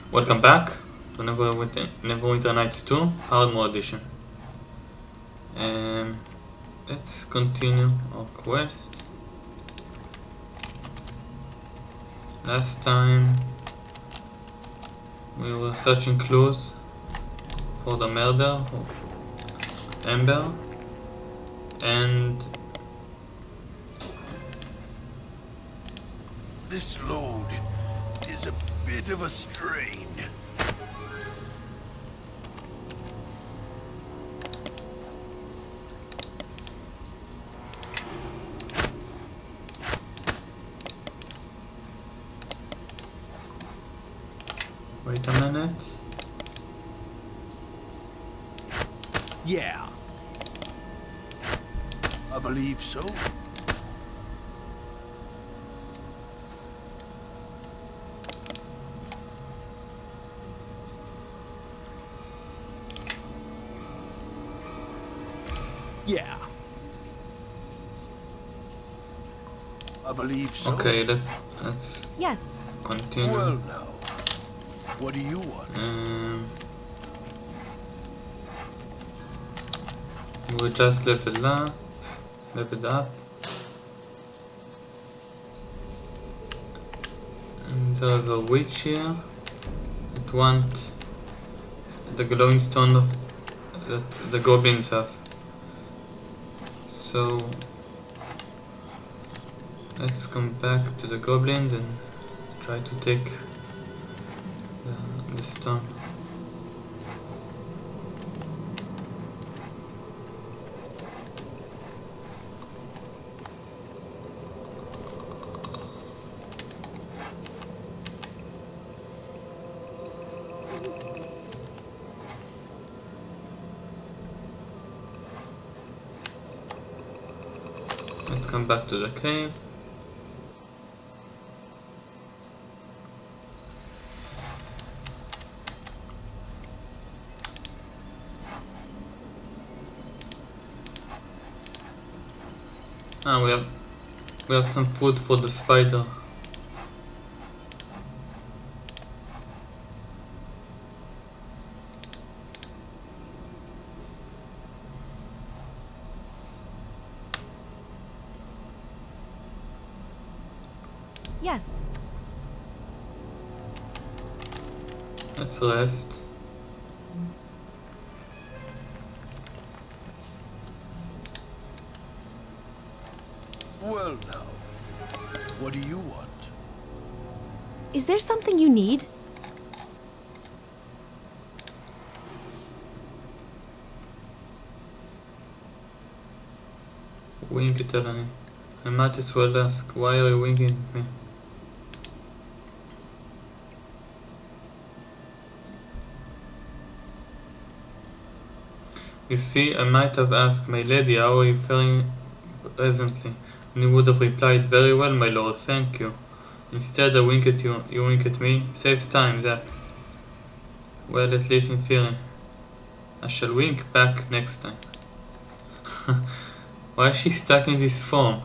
Welcome back to Neverwinter Nights 2 Hard Mode Edition. Let's continue our quest. Last time we were searching clues for the murder of Amber, and this load is a bit of a strain. wait a minute. Yeah. I believe so. Yeah. I believe so. Okay, let's Yes. continue. Well now, what do you want? We just leveled up. And there's a witch here that want the glowing stone that the goblins have. So let's come back to the goblins and try to take the stone. Let's come back to the cave. We have some food for the spider. Yes. Let's rest. Well now, what do you want? Is there something you need? Wink it, Eleni. I might as well ask, why are you winking at me? You see, I might have asked my lady, how are you feeling presently? And you would have replied, very well, my lord, thank you. Instead, I wink at you, you wink at me. Saves time, that. Well, at least in theory. I shall wink back next time. Why is she stuck in this form?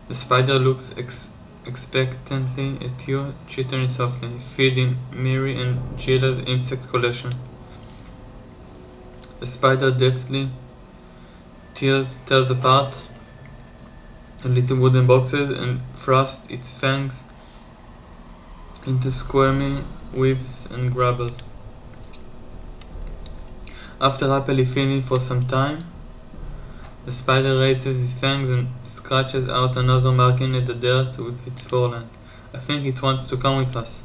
The spider looks expectantly at you, chittering softly, feeding Miri and Gila's insect collection. The spider deftly tears apart the little wooden boxes and thrusts its fangs into squirming weaves and grabbles. After happily feeding for some time, the spider raises its fangs and scratches out another marking at the dirt with its foreleg. I think it wants to come with us.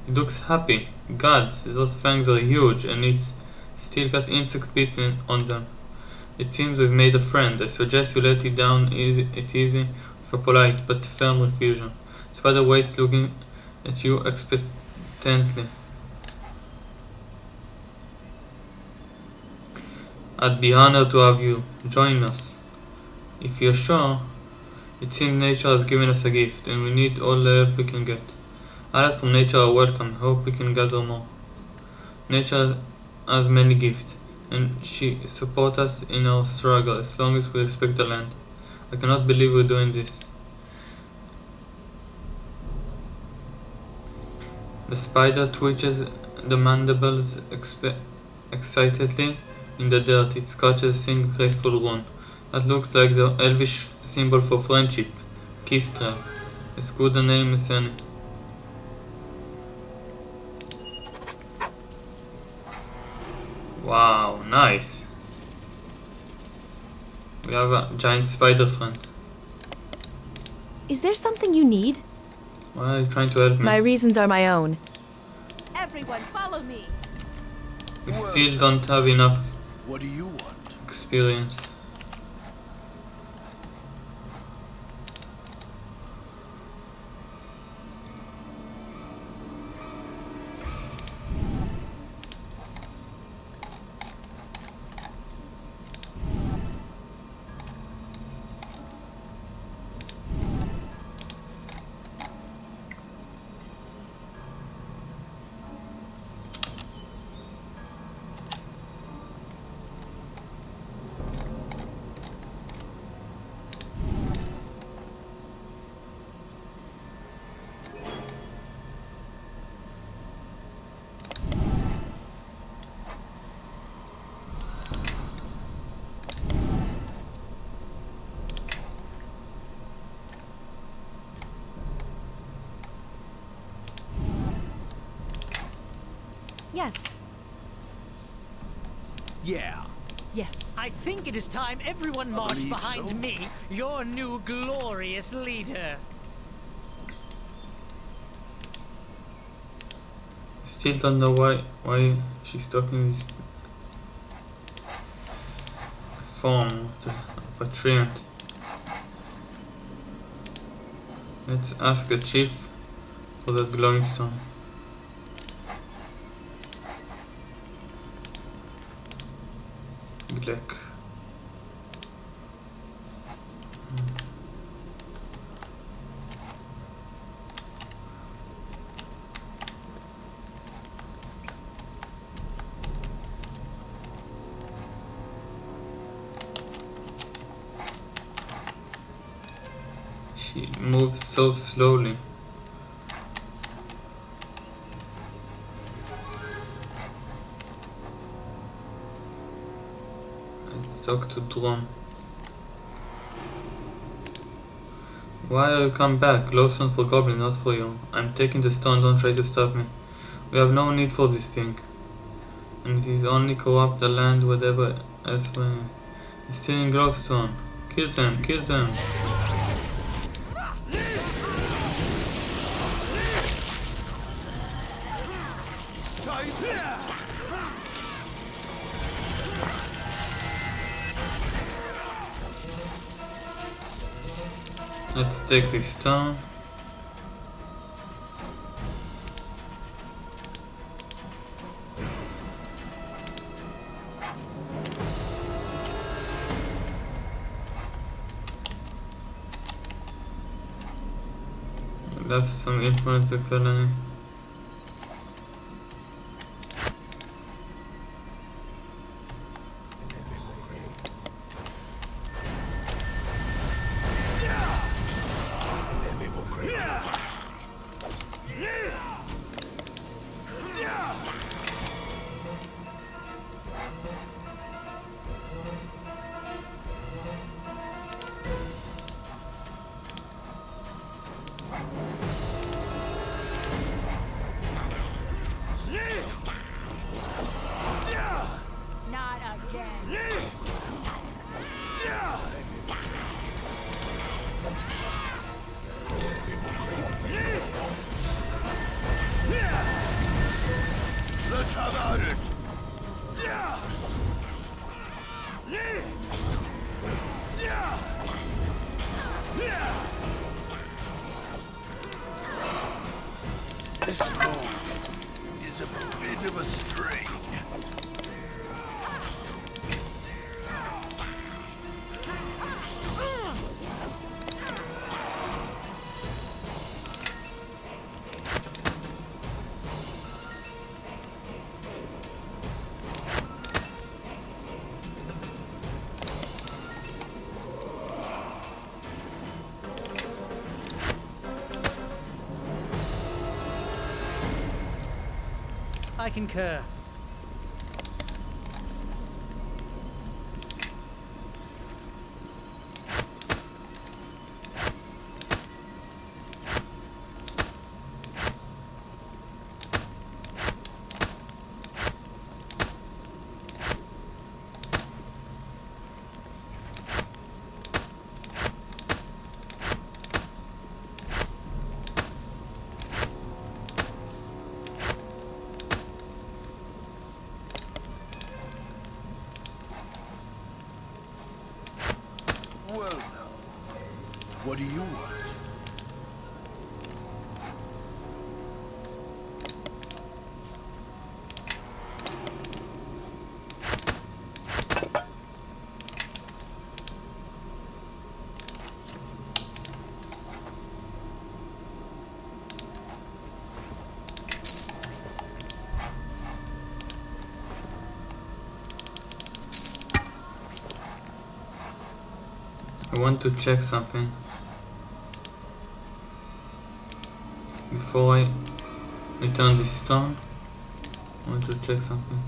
It looks happy. God, those fangs are huge and it's still got insect bits on them. It seems we've made a friend. I suggest you let it down easy with a polite but firm refusal. Spider waits, looking at you expectantly. I'd be honored to have you join us. If you're sure, it seems nature has given us a gift, and we need all the help we can get. Allies from nature are welcome. Hope we can gather more. Nature has many gifts, and she supports us in our struggle as long as we respect the land. I cannot believe we're doing this. The spider twitches the mandibles excitedly in the dirt. It scratches a single graceful rune that looks like the elvish symbol for friendship, Kistra, as good a name as any. Wow, nice. We have a giant spider friend. Is there something you need? Why are you trying to help me? My reasons are my own. Everyone, follow me. We still don't have enough What do you want? experience. Yes. Yeah. Yes, I think it is time everyone marched believe behind so. me, your new glorious leader. Still don't know why she's talking this form of a treant. Let's ask a chief for that glowing stone. Black. She moves so slowly. Let's talk to Drum. Why are you come back? Glowstone for Goblin, not for you. I'm taking the stone, don't try to stop me. We have no need for this thing. And it is only corrupt the land, whatever else way. He's stealing Glowstone. Kill them, kill them. Let's take this stone. We'll have some influence with felony. I concur. Well now, what do you want? I want to check something before I return this stone. I want to check something.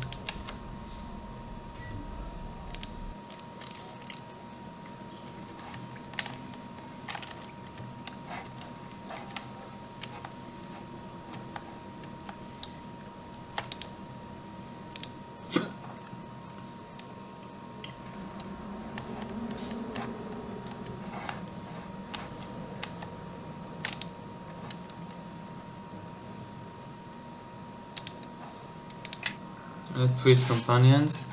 Let's switch companions.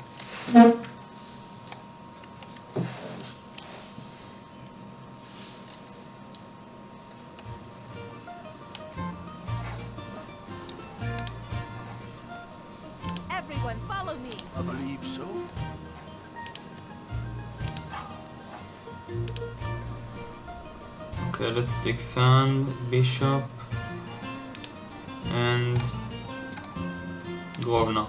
Everyone follow me. I believe so. Okay, let's take Sand, Bishop, and Grosvenor.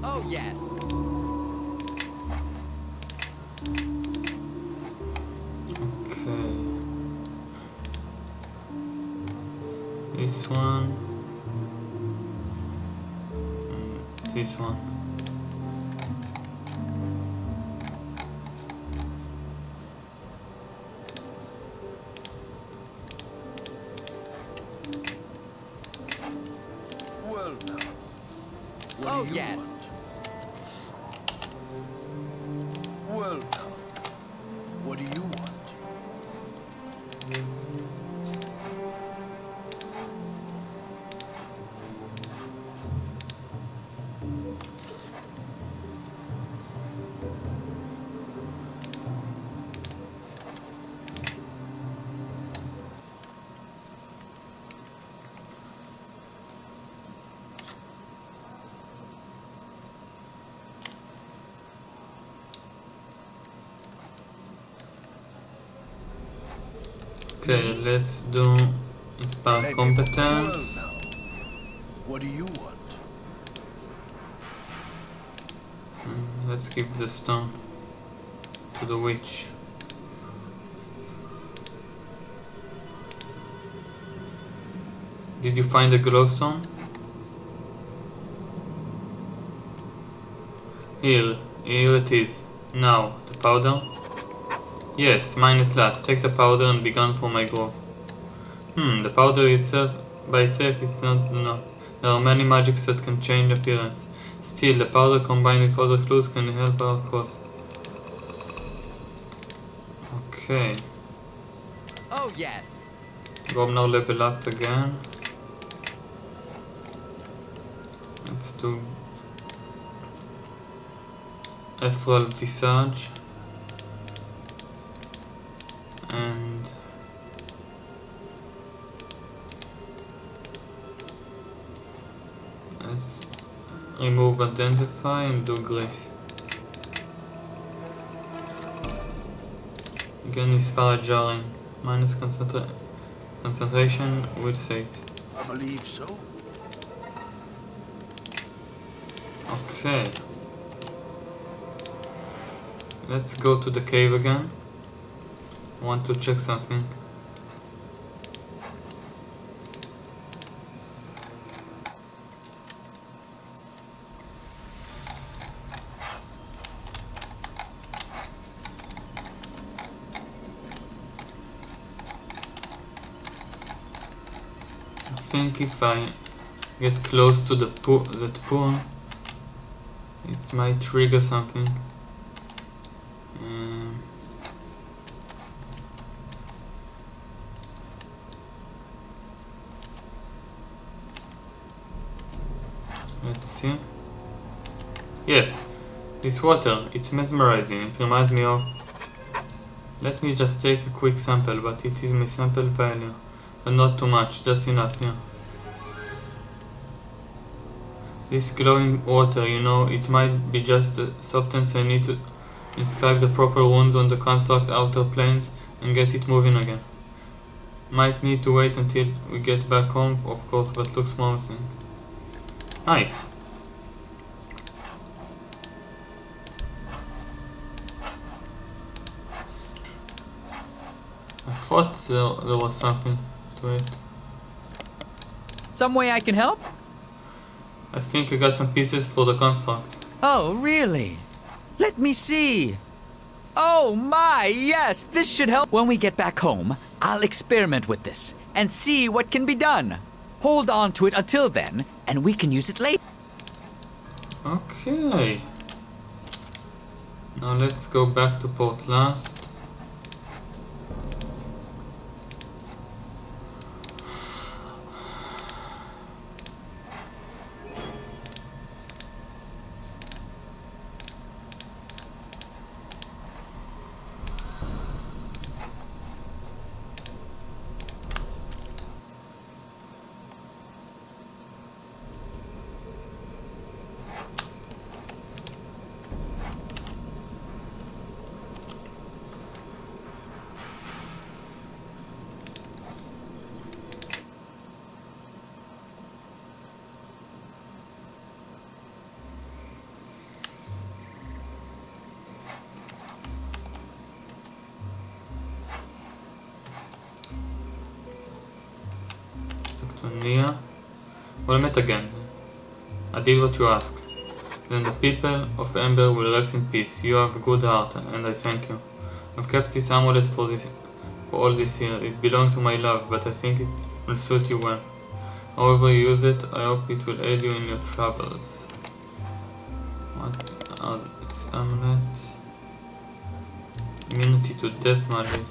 Oh, yes. Okay. This one. And this one. Well now, what Oh, do you yes. want? Well now, what do you want? Okay, let's do inspire Let me- competence. Well now, what do you want? Let's give the stone to the witch. Did you find the glowstone? Here it is. Now, the powder? Yes, mine at last. Take the powder and be gone from my grove. The powder itself, by itself, is not enough. There are many magics that can change appearance. Still, the powder combined with other clues can help our cause. Okay. Oh, yes. Grosvenor level up again. Let's do Ethereal Visage. And let's remove Identify and do Grace. Again, Inspire Jarring. Minus concentration will save. I believe so. Okay. Let's go to the cave again. I want to check something. I think if I get close to that pool, it might trigger something. Let's see. Yes, this water, it's mesmerizing. It reminds me of... Let me just take a quick sample, but it is my sample value. But not too much, just enough, yeah. This glowing water, you know, it might be just the substance I need to inscribe the proper wounds on the construct outer planes and get it moving again. Might need to wait until we get back home, of course, but looks promising. Nice. I thought there was something to it. Some way I can help? I think I got some pieces for the construct. Oh, really? Let me see. Oh my, yes, this should help. When we get back home, I'll experiment with this and see what can be done. Hold on to it until then, and we can use it later. Okay. Now let's go back to Port Last. Nia. Well met again. I did what you asked. Then the people of Ember will rest in peace. You have a good heart, and I thank you. I've kept this amulet for all this year. It belonged to my love, but I think it will suit you well. However you use it, I hope it will aid you in your travels. What are this amulet? Immunity to death magic.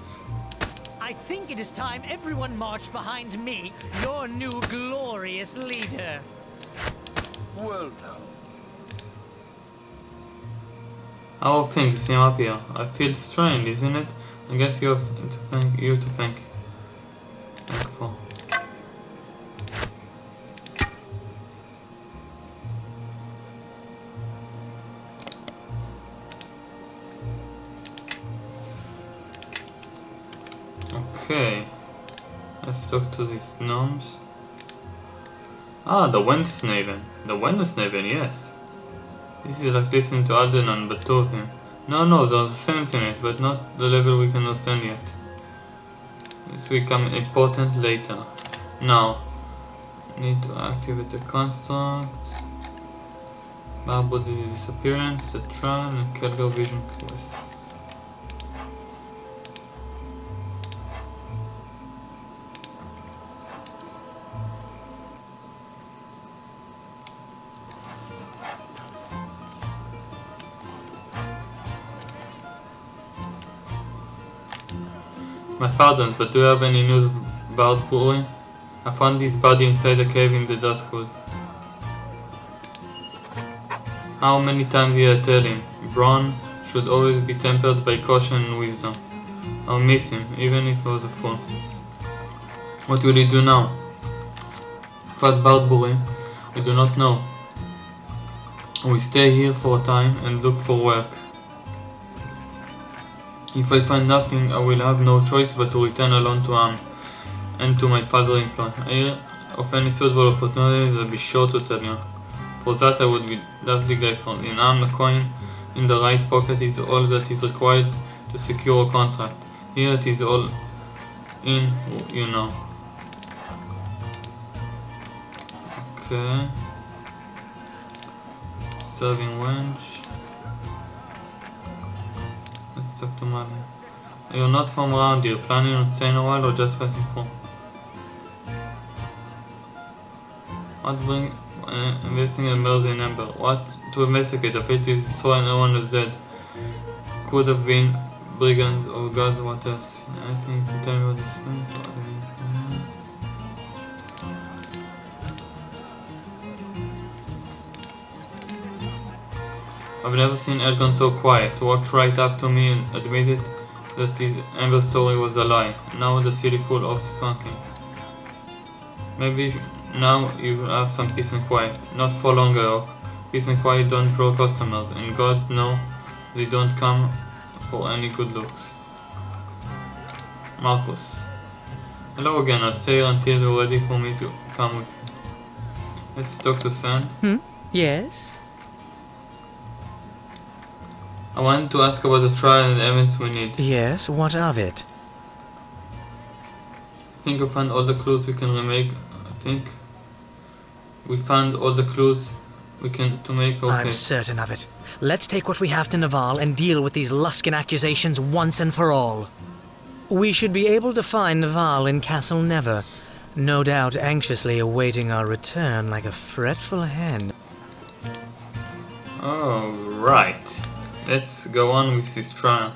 I think it is time everyone marched behind me, your new glorious leader. Well now. How things seem up here. I feel strained, isn't it? I guess you have to thank for. Okay, let's talk to these gnomes. Ah, the Wendersnaven. The Wendersnaven, yes. This is like listening to Adnan, but to him. No, there's sense in it, but not the level we can understand yet. It will become important later. Now, need to activate the construct. Barbody disappearance, the trial, and Kelgo vision quest. My pardons, but do you have any news about Buri? I found his body inside a cave in the Duskwood. How many times did I tell him? Brawn should always be tempered by caution and wisdom. I'll miss him, even if he was a fool. What will he do now? What about Buri? I do not know. We stay here for a time and look for work. If I find nothing, I will have no choice but to return alone to Am and to my father's employ. I hear of any suitable opportunities, I'll be sure to tell you. For that I would be doubly grateful. In Am, a coin in the right pocket is all that is required to secure a contract. Here it is all in, you know. Okay. Serving wench. Let's talk to Marley. You're not from around here. Planning on staying a while or just passing through? What bring investigating a murder in Amber? What to investigate? The fate is so and no one is dead. Could have been brigands or gods, what else? Anything to tell me about this thing? I've never seen Elgon so quiet. Walked right up to me and admitted that his Amber story was a lie. Now the city full of stalking. Maybe now you have some peace and quiet. Not for long, I hope. Peace and quiet don't draw customers, and God know they don't come for any good looks. Marcus. Hello again, I'll stay here until you're ready for me to come with you. Let's talk to Sand. Yes? I wanted to ask about the trial and evidence we need. Yes, what of it? I think we found all the clues we can remake. I think we found all the clues we can to make our I'm case. certain of it. Let's take what we have to Naval and deal with these Luskin accusations once and for all. We should be able to find Naval in Castle Never, no doubt anxiously awaiting our return like a fretful hen. Oh, right. Let's go on with this trial.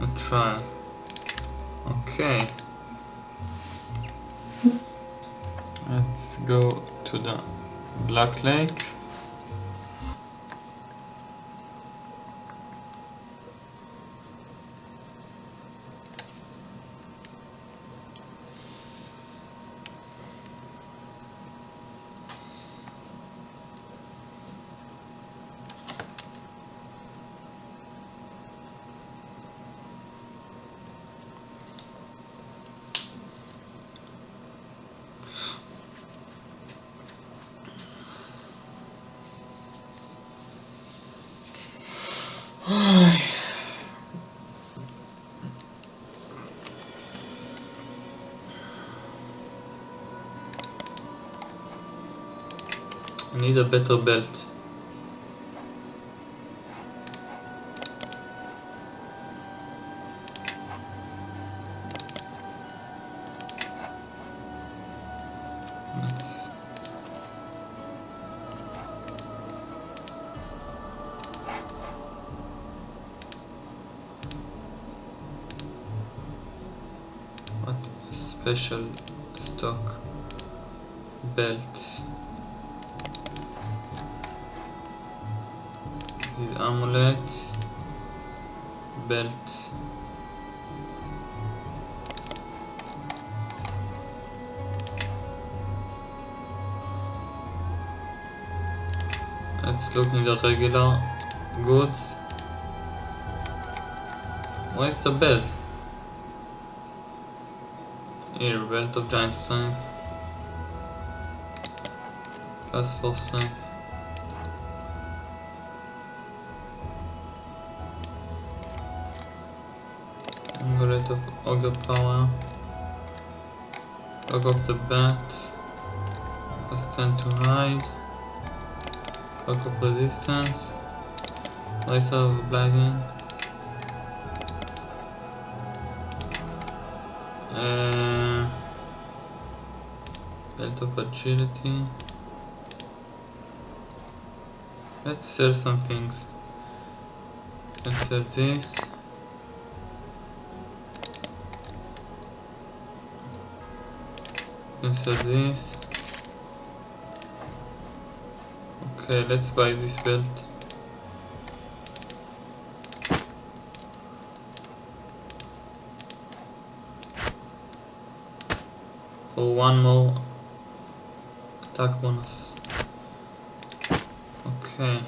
A trial. Okay. Let's go to the Black Lake. I need a better belt. Let's what special stock belt. His amulet, belt. Let's look in the regular goods. Where's the belt? Here, belt of giant strength. +4 strength. Amulet of Ogre Power. Log of the Bat. +10 to hide. Log of Resistance. Razor of Blinding. Belt of Agility. Let's sell some things. Let's sell this. Let's sell this. Okay, let's buy this belt. For one more attack bonus. Okay.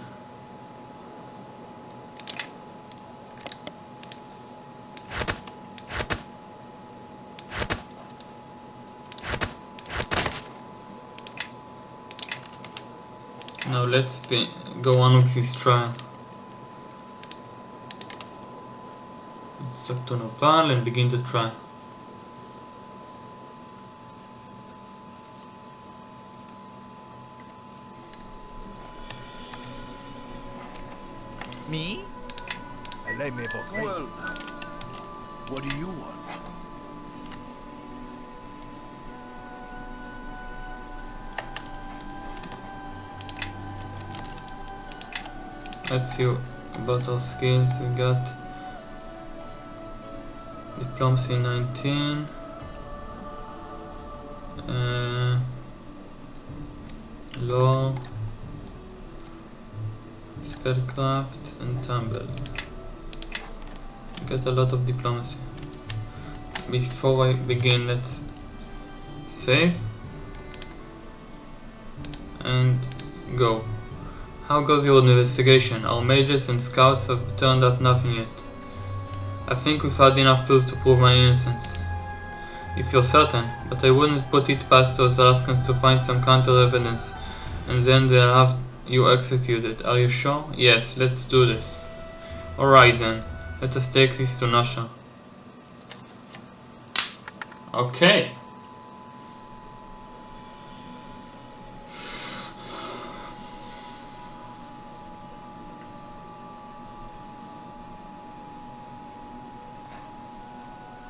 Now let's go on with this trial. Let's talk to Naval and begin the trial. Me? Well, now, what do you want? Let's see about our skills. We got diplomacy 19, law, spellcraft, and tumble. We got a lot of diplomacy. Before I begin, let's save and go. How goes your investigation? Our mages and scouts have turned up nothing yet. I think we've had enough clues to prove my innocence. If you're certain, but I wouldn't put it past those Alaskans to find some counter evidence, and then they'll have you executed. Are you sure? Yes, let's do this. Alright then, let us take this to Nasha. Okay.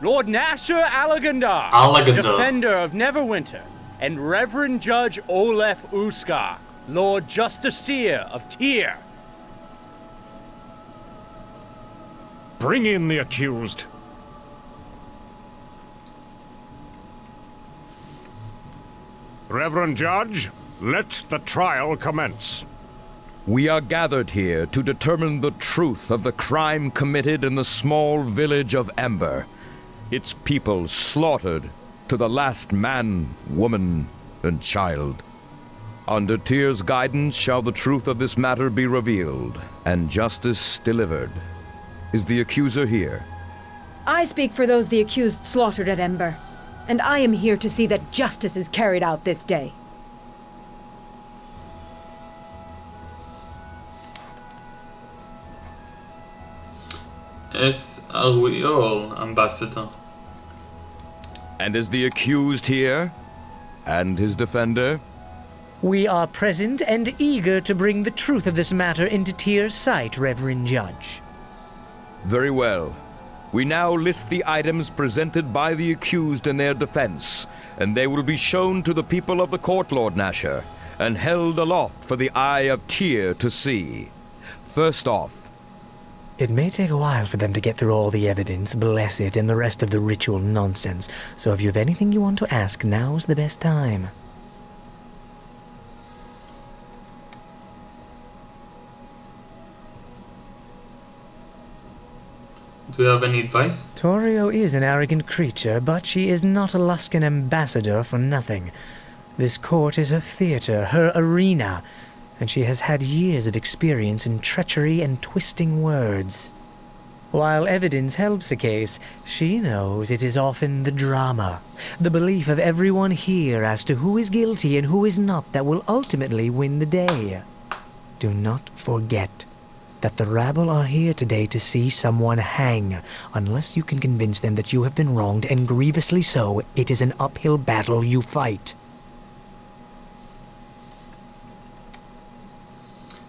Lord Nasher Alagandar, Alagandar. Defender of Neverwinter, and Reverend Judge Olef Uskar, Lord Justiciar of Tyr. Bring in the accused. Reverend Judge, let the trial commence. We are gathered here to determine the truth of the crime committed in the small village of Ember. Its people slaughtered to the last man, woman, and child. Under Tyr's guidance shall the truth of this matter be revealed, and justice delivered. Is the accuser here? I speak for those the accused slaughtered at Ember, and I am here to see that justice is carried out this day. As are we all, Ambassador. And is the accused here? And his defender? We are present and eager to bring the truth of this matter into Tyr's sight, Reverend Judge. Very well. We now list the items presented by the accused in their defense, and they will be shown to the people of the court, Lord Nasher, and held aloft for the eye of Tyr to see. First off, It may take a while for them to get through all the evidence, bless it, and the rest of the ritual nonsense, so if you have anything you want to ask, now's the best time. Do you have any advice? Torio is an arrogant creature, but she is not a Luskan ambassador for nothing. This court is her theater, her arena, and she has had years of experience in treachery and twisting words. While evidence helps a case, she knows it is often the drama, the belief of everyone here as to who is guilty and who is not that will ultimately win the day. Do not forget that the rabble are here today to see someone hang. Unless you can convince them that you have been wronged, and grievously so, it is an uphill battle you fight.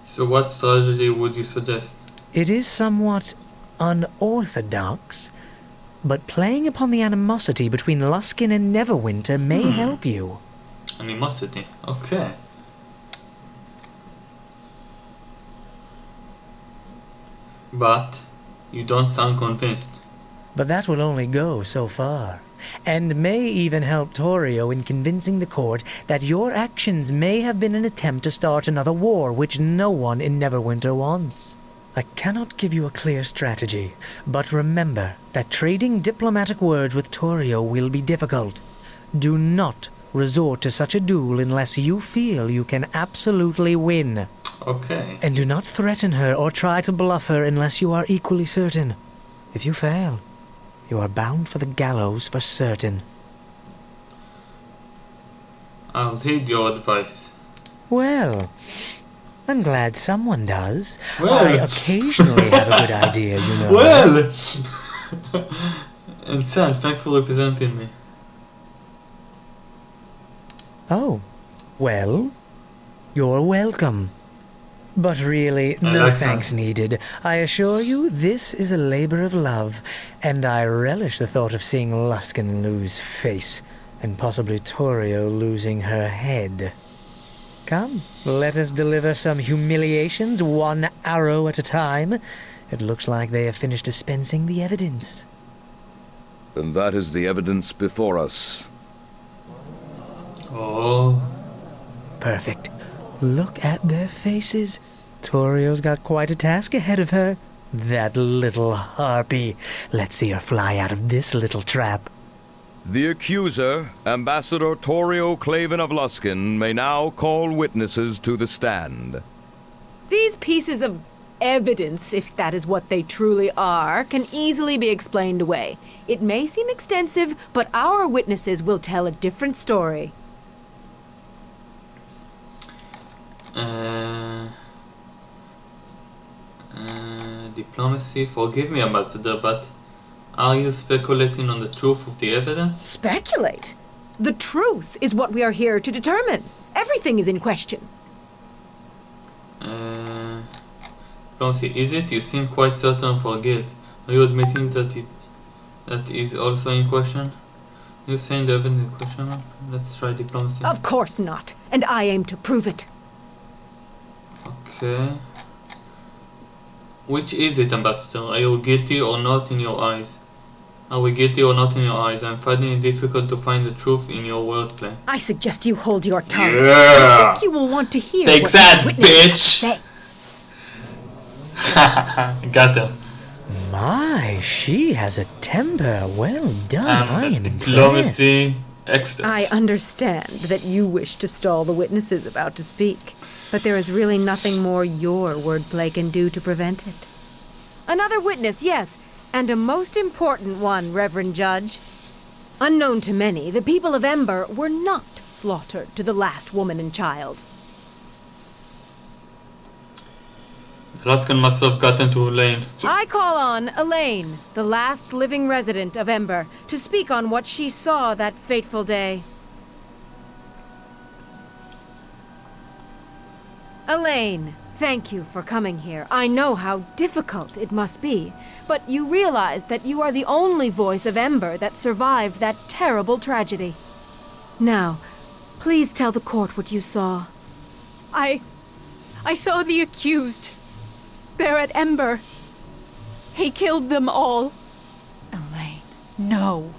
So what strategy would you suggest? It is somewhat unorthodox, but playing upon the animosity between Luskin and Neverwinter may help you. Animosity, okay. But you don't sound convinced. But that will only go so far, and may even help Torio in convincing the court that your actions may have been an attempt to start another war which no one in Neverwinter wants. I cannot give you a clear strategy, but remember that trading diplomatic words with Torio will be difficult. Do not resort to such a duel unless you feel you can absolutely win. Okay. And do not threaten her or try to bluff her unless you are equally certain. If you fail, you are bound for the gallows for certain. I'll heed your advice. Well, I'm glad someone does. Well. I occasionally have a good idea, you know. Well! And Sam, thanks for representing me. Oh, well, you're welcome. But really, I no like thanks Sam. needed. I assure you, this is a labor of love, and I relish the thought of seeing Luskin lose face, and possibly Torio losing her head. Come, let us deliver some humiliations, one arrow at a time. It looks like they have finished dispensing the evidence. And that is the evidence before us. Oh. Perfect. Look at their faces. Torio's got quite a task ahead of her. That little harpy. Let's see her fly out of this little trap. The accuser, Ambassador Torio Claven of Luskin, may now call witnesses to the stand. These pieces of evidence, if that is what they truly are, can easily be explained away. It may seem extensive, but our witnesses will tell a different story. Diplomacy. Forgive me, Ambassador, but are you speculating on the truth of the evidence? Speculate? The truth is what we are here to determine. Everything is in question. Diplomacy, is it? You seem quite certain for guilt. Are you admitting that is also in question? You saying the evidence in question? Let's try diplomacy. Of course not. And I aim to prove it. Okay. Which is it, Ambassador? Are you guilty or not in your eyes? Are we guilty or not in your eyes? I'm finding it difficult to find the truth in your wordplay. I suggest you hold your tongue. Yeah! I think you will want to hear Take what that, the witnesses bitch! have to say. Got her. My, she has a temper. Well done. I I'm am a impressed. diplomacy expert. I understand that you wish to stall the witnesses about to speak, but there is really nothing more your wordplay can do to prevent it. Another witness, yes, and a most important one, Reverend Judge. Unknown to many, the people of Ember were not slaughtered to the last woman and child. Luskin must have gotten to Elaine. I call on Elaine, the last living resident of Ember, to speak on what she saw that fateful day. Elaine, thank you for coming here. I know how difficult it must be, but you realize that you are the only voice of Ember that survived that terrible tragedy. Now, please tell the court what you saw. I saw the accused. They're at Ember. He killed them all. Elaine, no.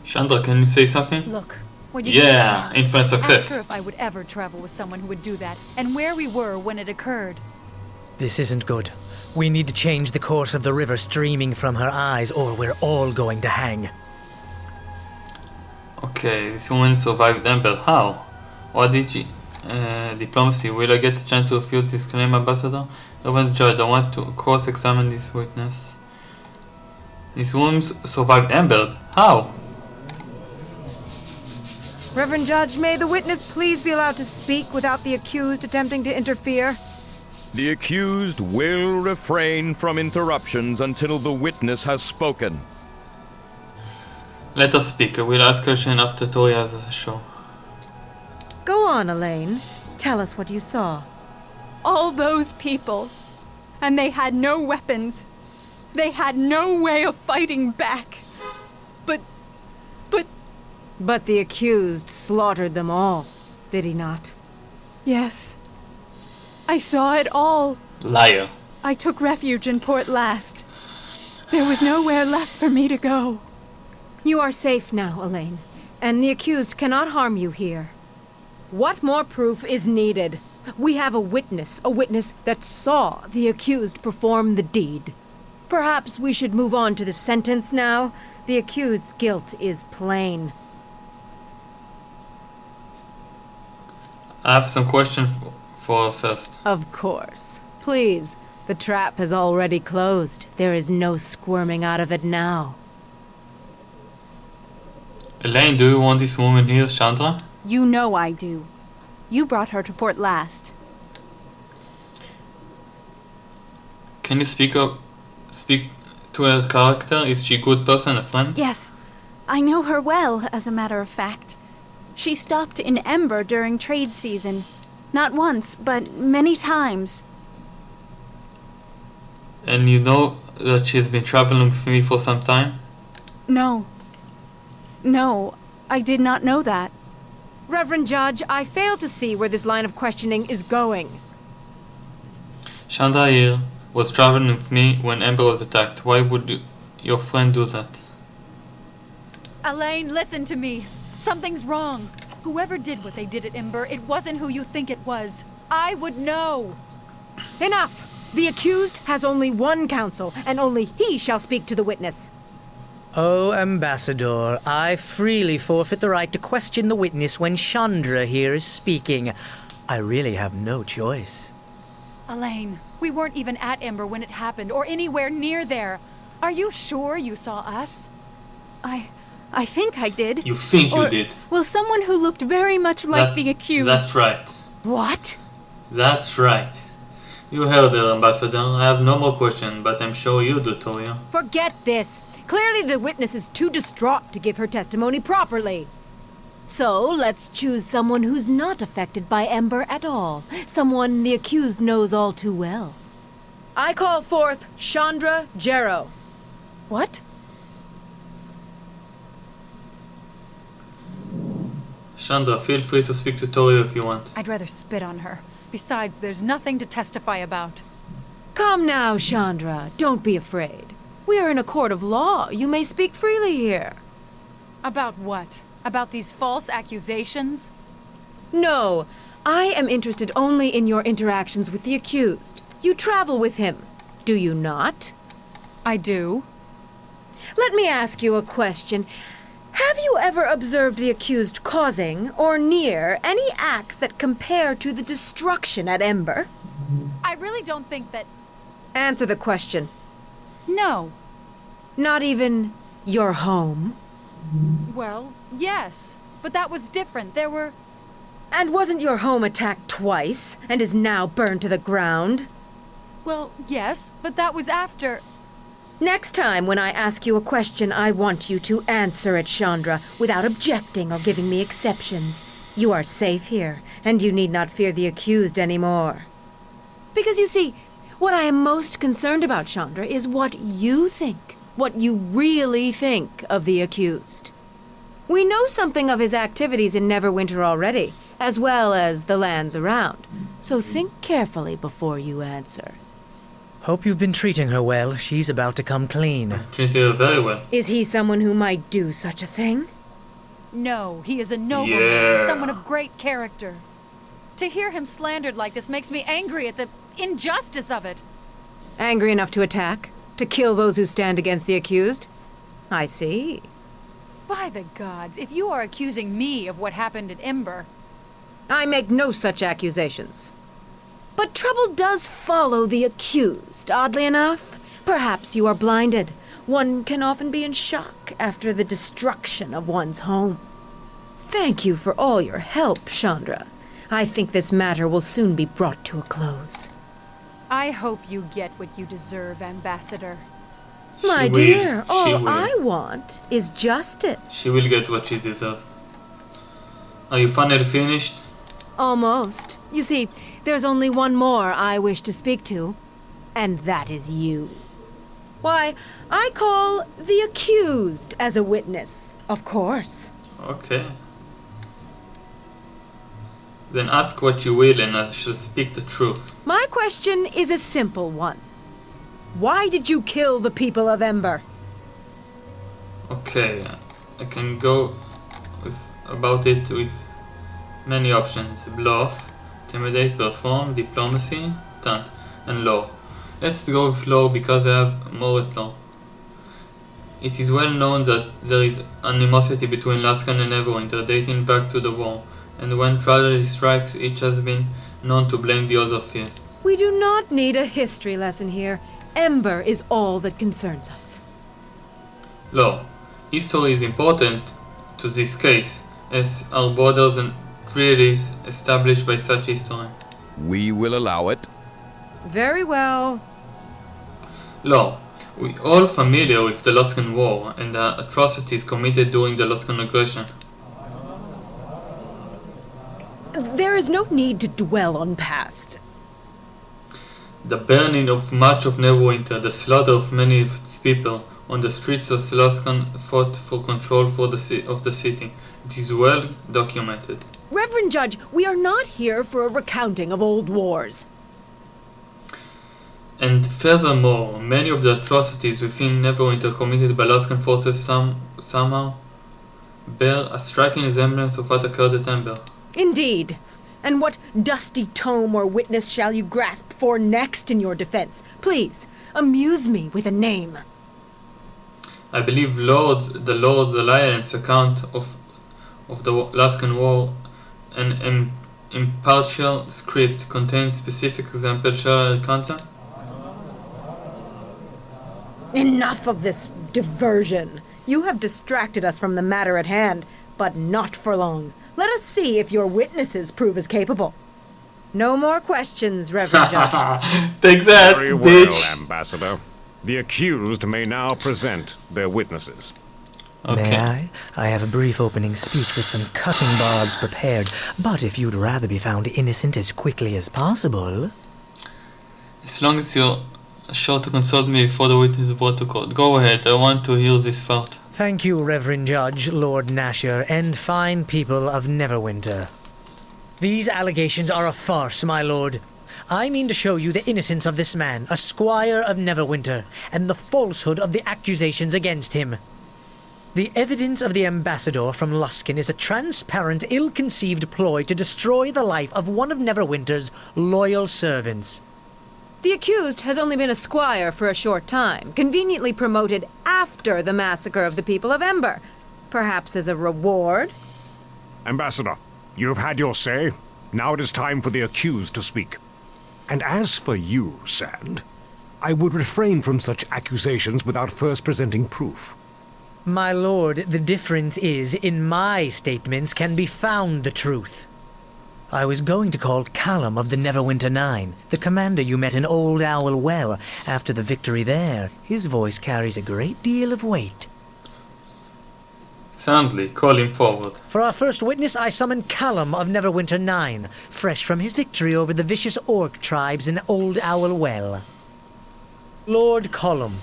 Chandra, can you say something? Look, when you Yeah, get a chance, infinite success. ask her if I would ever travel with someone who would do that, and where we were when it occurred. This isn't good. We need to change the course of the river streaming from her eyes, or we're all going to hang. Okay, this woman survived Ember. How? What did she... diplomacy. Will I get a chance to refute this claim, Ambassador? Reverend Judge, I want to cross-examine this witness. This woman survived Ember. How? Reverend Judge, may the witness please be allowed to speak without the accused attempting to interfere? The accused will refrain from interruptions until the witness has spoken. Let us speak. I will ask question after Tori has a show. Go on, Elaine. Tell us what you saw. All those people. And they had no weapons. They had no way of fighting back. But But the accused slaughtered them all, did he not? yes. I saw it all. Liar. I took refuge in Port Last. There was nowhere left for me to go. You are safe now, Elaine, and the accused cannot harm you here. What more proof is needed? We have a witness that saw the accused perform the deed. Perhaps we should move on to the sentence now. The accused's guilt is plain. I have some questions for first. Of course. Please, the trap has already closed. There is no squirming out of it now. Elaine, do you want this woman here, Chandra? You know I do. You brought her to port last. Can you speak to her character? Is she a good person, a friend? Yes, I know her well, as a matter of fact. She stopped in Ember during trade season. Not once, but many times. And you know that she's been traveling with me for some time? No. No, I did not know that. Reverend Judge, I fail to see where this line of questioning is going. Chandra here was traveling with me when Ember was attacked. Why would your friend do that? Elaine, listen to me. Something's wrong. Whoever did what they did at Ember, it wasn't who you think it was. I would know. Enough! The accused has only one counsel, and only he shall speak to the witness. Oh, Ambassador, I freely forfeit the right to question the witness when Chandra here is speaking. I really have no choice. Elaine, we weren't even at Ember when it happened, or anywhere near there. Are you sure you saw us? I think I did. You think you did? Well, someone who looked very much like the accused. That's right. What? That's right. You heard it, Ambassador. I have no more question, but I'm sure you do, Toria. Forget this. Clearly the witness is too distraught to give her testimony properly. So, let's choose someone who's not affected by Ember at all. Someone the accused knows all too well. I call forth Chandra Jarrow. What? Chandra, feel free to speak to Toria if you want. I'd rather spit on her. Besides, there's nothing to testify about. Come now, Chandra. Don't be afraid. We are in a court of law. You may speak freely here. About what? About these false accusations? No. I am interested only in your interactions with the accused. You travel with him, do you not? I do. Let me ask you a question. Have you ever observed the accused causing, or near, any acts that compare to the destruction at Ember? I really don't think that... Answer the question. No. Not even your home? Well, yes. But that was different. There were... And wasn't your home attacked twice, and is now burned to the ground? Well, yes, but that was after... Next time when I ask you a question, I want you to answer it, Chandra, without objecting or giving me exceptions. You are safe here, and you need not fear the accused anymore. Because you see, what I am most concerned about, Chandra, is what you think. What you really think of the accused. We know something of his activities in Neverwinter already, as well as the lands around. So think carefully before you answer. Hope you've been treating her well. She's about to come clean. Treated her very well. Is he someone who might do such a thing? No, he is a nobleman, Yeah. someone of great character. To hear him slandered like this makes me angry at the injustice of it. Angry enough to attack? To kill those who stand against the accused? I see. By the gods, if you are accusing me of what happened at Ember... I make no such accusations. But trouble does follow the accused, oddly enough. Perhaps you are blinded. One can often be in shock after the destruction of one's home. Thank you for all your help, Chandra. I think this matter will soon be brought to a close. I hope you get what you deserve, Ambassador. My She will. dear, She all will. I want is justice. She will get what she deserves. Are you finally finished? Almost. You see, there's only one more I wish to speak to, and that is you. Why, I call the accused as a witness, of course. Okay. Then ask what you will and I shall speak the truth. My question is a simple one. Why did you kill the people of Ember? Okay, I can go about it with many options. Bluff, intimidate, perform, diplomacy, taunt, and law. Let's go with law because I have more at law. It is well known that there is animosity between Laskan and Neverwinter dating back to the war, and when tragedy strikes, each has been known to blame the other first. We do not need a history lesson here. Ember is all that concerns us. Law. History is important to this case, as our borders and treaties established by such history. We will allow it. Very well. Lord, we all familiar with the Luskan War and the atrocities committed during the Luskan aggression. There is no need to dwell on past. The burning of much of Neverwinter, the slaughter of many of its people on the streets of Luskan fought for control of the city. It is well documented. Reverend Judge, we are not here for a recounting of old wars. And furthermore, many of the atrocities within Neverwinter committed by Luskan forces somehow bear a striking resemblance of what occurred at Ember. Indeed. And what dusty tome or witness shall you grasp for next in your defense? Please, amuse me with a name. I believe the Lord's Alliance account of the Luskan War, an impartial script, contains specific examples. Shall I recount them? Enough of this diversion. You have distracted us from the matter at hand, but not for long. Let us see if your witnesses prove as capable. No more questions, Reverend Judge. Take that, Very bitch. well, Ambassador. The accused may now present their witnesses. Okay. May I? I have a brief opening speech with some cutting barbs prepared, but if you'd rather be found innocent as quickly as possible... As long as you're sure to consult me before the witness is brought to court. Go ahead, I want to hear this part. Thank you, Reverend Judge, Lord Nasher, and fine people of Neverwinter. These allegations are a farce, my lord. I mean to show you the innocence of this man, a squire of Neverwinter, and the falsehood of the accusations against him. The evidence of the ambassador from Luskan is a transparent, ill-conceived ploy to destroy the life of one of Neverwinter's loyal servants. The accused has only been a squire for a short time, conveniently promoted after the massacre of the people of Ember. Perhaps as a reward? Ambassador, you have had your say. Now it is time for the accused to speak. And as for you, Sand, I would refrain from such accusations without first presenting proof. My lord, the difference is, in my statements can be found the truth. I was going to call Callum of the Neverwinter 9, the commander you met in Old Owl Well after the victory there. His voice carries a great deal of weight. Soundly, call him forward. For our first witness, I summon Callum of Neverwinter 9, fresh from his victory over the vicious orc tribes in Old Owl Well. Lord Callum,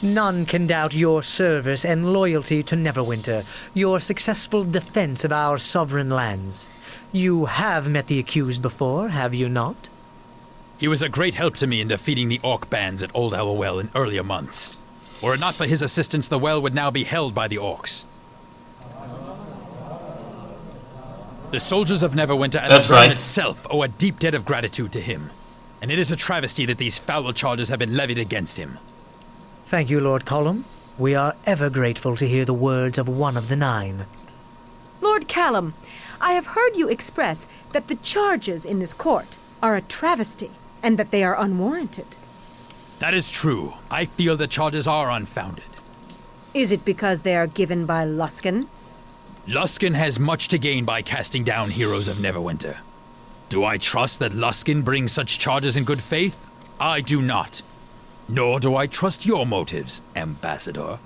none can doubt your service and loyalty to Neverwinter, your successful defense of our sovereign lands. You have met the accused before, have you not? He was a great help to me in defeating the orc bands at Old Owl Well in earlier months. Were it not for his assistance, the well would now be held by the orcs. The soldiers of Neverwinter and the realm itself owe a deep debt of gratitude to him, and it is a travesty that these foul charges have been levied against him. Thank you, Lord Callum. We are ever grateful to hear the words of one of the 9. Lord Callum, I have heard you express that the charges in this court are a travesty, and that they are unwarranted. That is true. I feel the charges are unfounded. Is it because they are given by Luskan? Luskan has much to gain by casting down heroes of Neverwinter. Do I trust that Luskan brings such charges in good faith? I do not. Nor do I trust your motives, Ambassador.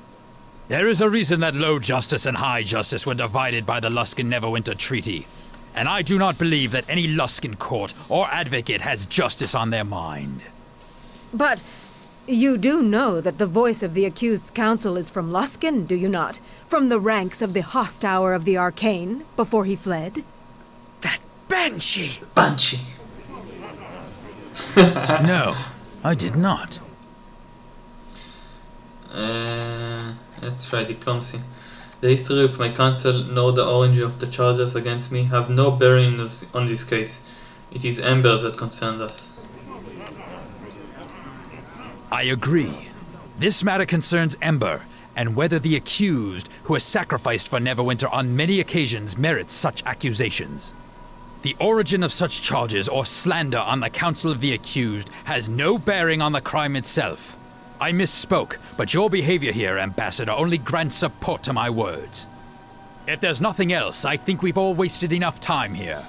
There is a reason that low justice and high justice were divided by the Luskan-Neverwinter Treaty, and I do not believe that any Luskan court or advocate has justice on their mind. But you do know that the voice of the accused's counsel is from Luskan, do you not? From the ranks of the Hosthour of the Arcane, before he fled? That Banshee! Banshee! No, I did not. Let's try diplomacy. The history of my counsel nor the origin of the charges against me have no bearing on this case. It is Ember that concerns us. I agree. This matter concerns Ember, and whether the accused, who has sacrificed for Neverwinter on many occasions, merits such accusations. The origin of such charges or slander on the counsel of the accused has no bearing on the crime itself. I misspoke, but your behavior here, Ambassador, only grants support to my words. If there's nothing else, I think we've all wasted enough time here.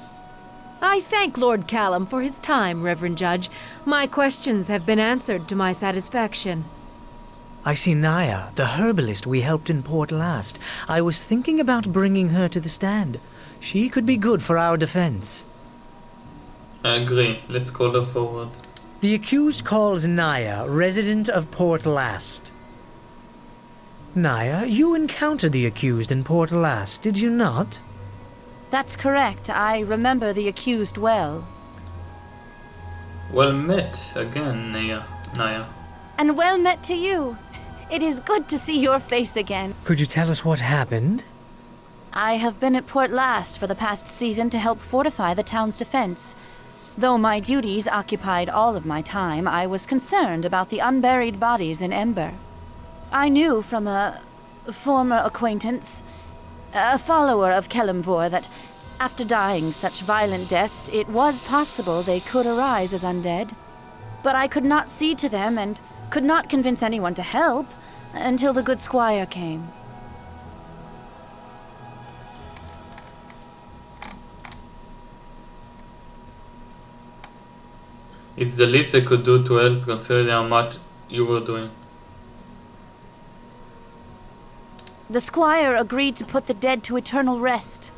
I thank Lord Callum for his time, Reverend Judge. My questions have been answered to my satisfaction. I see Naya, the herbalist we helped in port last. I was thinking about bringing her to the stand. She could be good for our defense. I agree. Let's call her forward. The accused calls Naya, resident of Port Last. Naya, you encountered the accused in Port Last, did you not? That's correct. I remember the accused well. Well met again, Naya. And well met to you. It is good to see your face again. Could you tell us what happened? I have been at Port Last for the past season to help fortify the town's defense. Though my duties occupied all of my time, I was concerned about the unburied bodies in Ember. I knew from a former acquaintance, a follower of Kelemvor, that after dying such violent deaths, it was possible they could arise as undead. But I could not see to them and could not convince anyone to help until the good squire came. It's the least I could do to help, considering how much you were doing. The squire agreed to put the dead to eternal rest.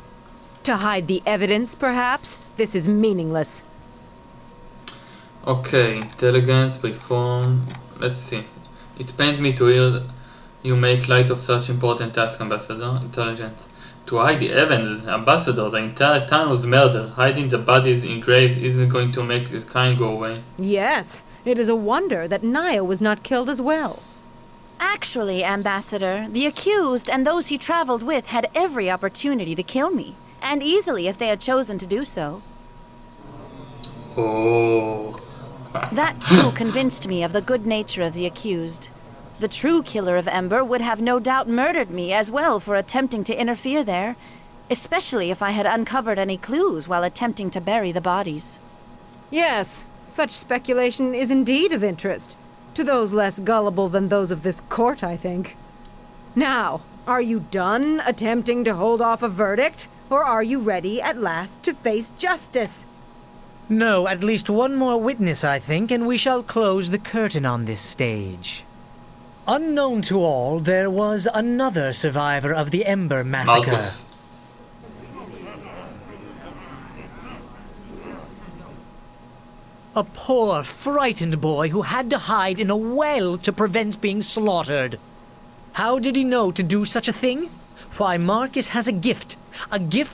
To hide the evidence, perhaps? This is meaningless. Okay, intelligence, reform. Let's see. It pains me to hear you make light of such important task, Ambassador. Intelligence. To hide the evidence, Ambassador, the entire town was murdered. Hiding the bodies in grave isn't going to make the crime go away. Yes, it is a wonder that Naya was not killed as well. Actually, Ambassador, the accused and those he traveled with had every opportunity to kill me, and easily if they had chosen to do so. Oh. That too convinced me of the good nature of the accused. The true killer of Ember would have no doubt murdered me as well for attempting to interfere there, especially if I had uncovered any clues while attempting to bury the bodies. Yes, such speculation is indeed of interest. To those less gullible than those of this court, I think. Now, are you done attempting to hold off a verdict? Or are you ready at last to face justice? No, at least one more witness, I think, and we shall close the curtain on this stage. Unknown to all, there was another survivor of the Ember Massacre. Marcus. A poor, frightened boy who had to hide in a well to prevent being slaughtered. How did he know to do such a thing? Why, Marcus has a gift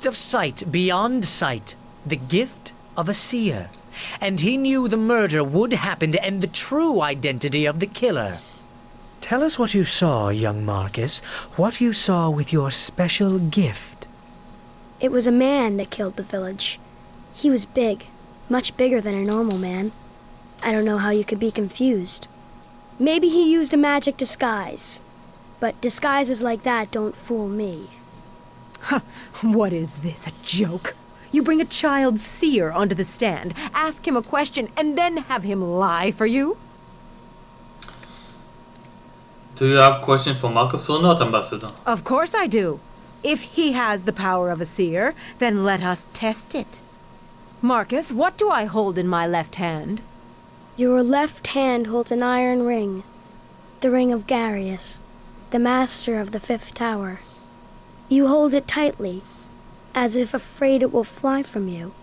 of sight beyond sight, the gift of a seer. And he knew the murder would happen to end the true identity of the killer. Tell us what you saw, young Marcus, what you saw with your special gift. It was a man that killed the village. He was big. Much bigger than a normal man. I don't know how you could be confused. Maybe he used a magic disguise. But disguises like that don't fool me. What is this, a joke? You bring a child seer onto the stand, ask him a question, and then have him lie for you? Do you have a question for Marcus or not, Ambassador? Of course I do. If he has the power of a seer, then let us test it. Marcus, what do I hold in my left hand? Your left hand holds an iron ring. The ring of Garius, the master of the fifth tower. You hold it tightly, as if afraid it will fly from you.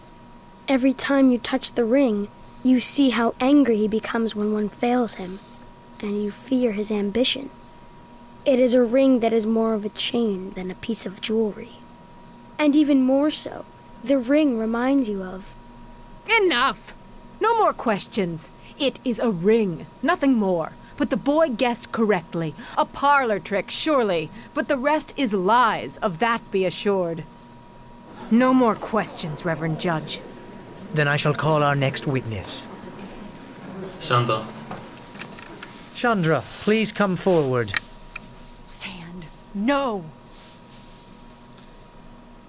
Every time you touch the ring, you see how angry he becomes when one fails him, and you fear his ambition. It is a ring that is more of a chain than a piece of jewelry. And even more so, the ring reminds you of... Enough! No more questions. It is a ring, nothing more. But the boy guessed correctly. A parlor trick, surely. But the rest is lies, of that be assured. No more questions, Reverend Judge. Then I shall call our next witness. Chandra. Chandra, please come forward. Sand, no!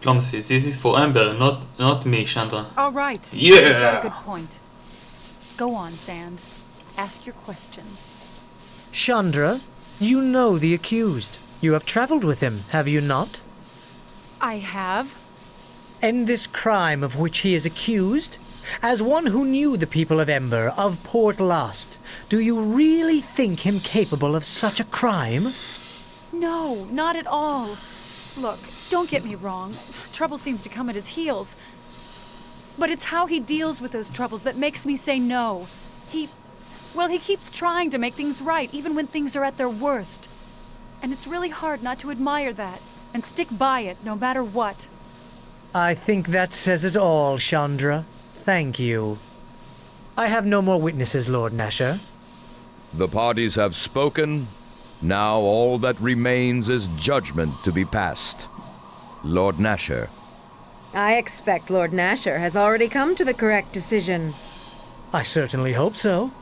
Diplomacy. This is for Ember, not me, Chandra. All right. Yeah! You've got a good point. Go on, Sand. Ask your questions. Chandra, you know the accused. You have traveled with him, have you not? I have. End this crime of which he is accused? As one who knew the people of Ember, of Port Lost, do you really think him capable of such a crime? No, not at all. Look, don't get me wrong. Trouble seems to come at his heels. But it's how he deals with those troubles that makes me say no. He keeps trying to make things right, even when things are at their worst. And it's really hard not to admire that, and stick by it, no matter what. I think that says it all, Chandra. Thank you. I have no more witnesses, Lord Nasher. The parties have spoken. Now all that remains is judgment to be passed. Lord Nasher. I expect Lord Nasher has already come to the correct decision. I certainly hope so.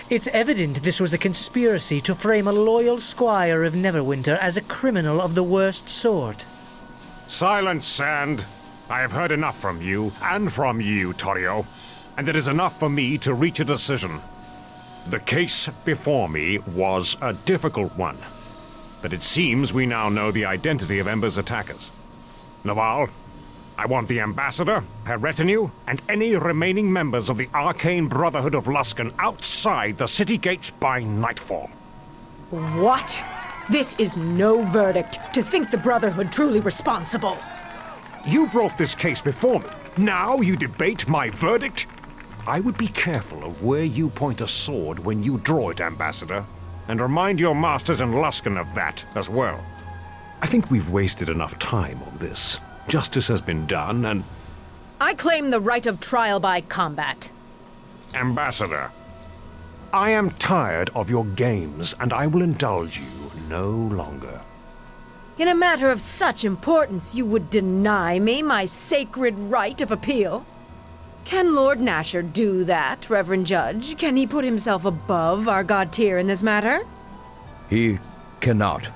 It's evident this was a conspiracy to frame a loyal squire of Neverwinter as a criminal of the worst sort. Silence, Sand. I have heard enough from you, and from you, Torio, and it is enough for me to reach a decision. The case before me was a difficult one, but it seems we now know the identity of Ember's attackers. Naval, I want the ambassador, her retinue, and any remaining members of the Arcane Brotherhood of Luskan outside the city gates by nightfall. What? This is no verdict. To think the Brotherhood truly responsible. You brought this case before me. Now you debate my verdict? I would be careful of where you point a sword when you draw it, Ambassador, and remind your masters in Luskan of that as well. I think we've wasted enough time on this. Justice has been done, and... I claim the right of trial by combat. Ambassador, I am tired of your games, and I will indulge you no longer. In a matter of such importance, you would deny me my sacred right of appeal? Can Lord Nasher do that, Reverend Judge? Can he put himself above our god tier in this matter? He cannot.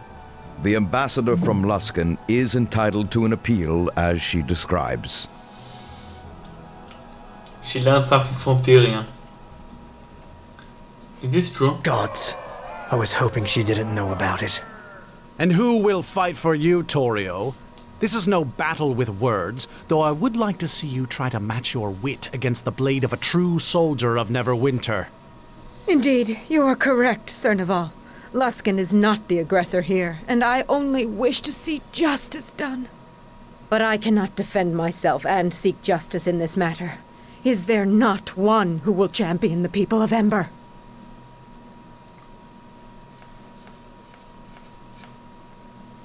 The ambassador from Luskan is entitled to an appeal as she describes. She learned something from Tyrion. Is this true? Gods, I was hoping she didn't know about it. And who will fight for you, Torio? This is no battle with words, though I would like to see you try to match your wit against the blade of a true soldier of Neverwinter. Indeed, you are correct, Sir Naval. Luskan is not the aggressor here, and I only wish to see justice done. But I cannot defend myself and seek justice in this matter. Is there not one who will champion the people of Ember?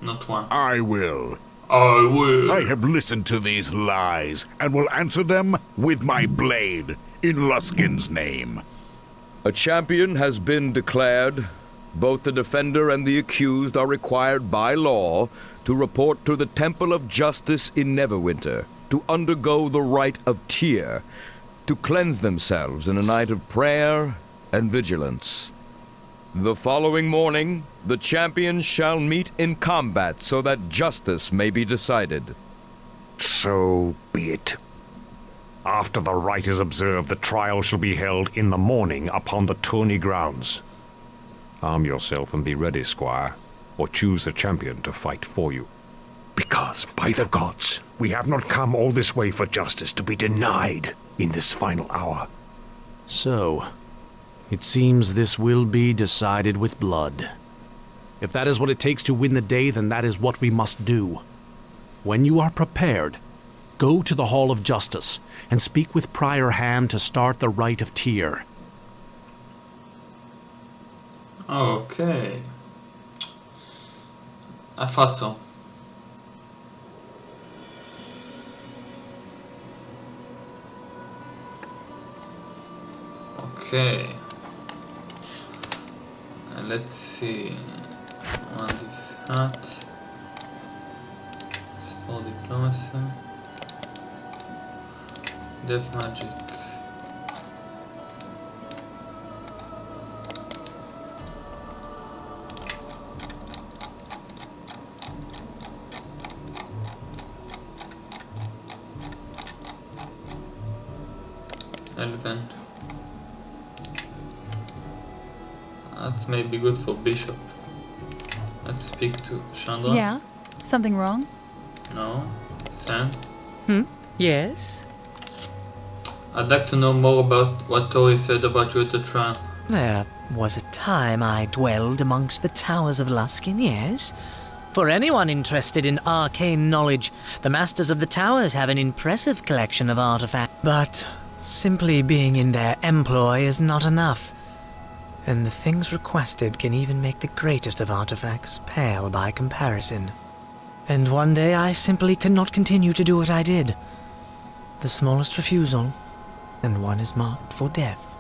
Not one. I will. I will. I have listened to these lies and will answer them with my blade in Luskin's name. A champion has been declared. Both the defender and the accused are required by law to report to the Temple of Justice in Neverwinter, to undergo the rite of Tyr, to cleanse themselves in a night of prayer and vigilance. The following morning, the champions shall meet in combat so that justice may be decided. So be it. After the rite is observed, the trial shall be held in the morning upon the tourney grounds. Arm yourself and be ready, Squire, or choose a champion to fight for you. Because, by the gods, we have not come all this way for justice to be denied in this final hour. So, it seems this will be decided with blood. If that is what it takes to win the day, then that is what we must do. When you are prepared, go to the Hall of Justice and speak with Prior Ham to start the rite of Tyr. Okay. I thought so. Okay. Let's see. On this hat. It's for diplomacy. Death magic. Elven. That may be good for Bishop. Let's speak to Chandra. Yeah? Something wrong? No. Sam? Yes? I'd like to know more about what Tori said about you at the trial. There was a time I dwelled amongst the towers of Luskin, yes? For anyone interested in arcane knowledge, the Masters of the Towers have an impressive collection of artifacts. But simply being in their employ is not enough. And the things requested can even make the greatest of artifacts pale by comparison. And one day I simply could not continue to do what I did. The smallest refusal, and one is marked for death.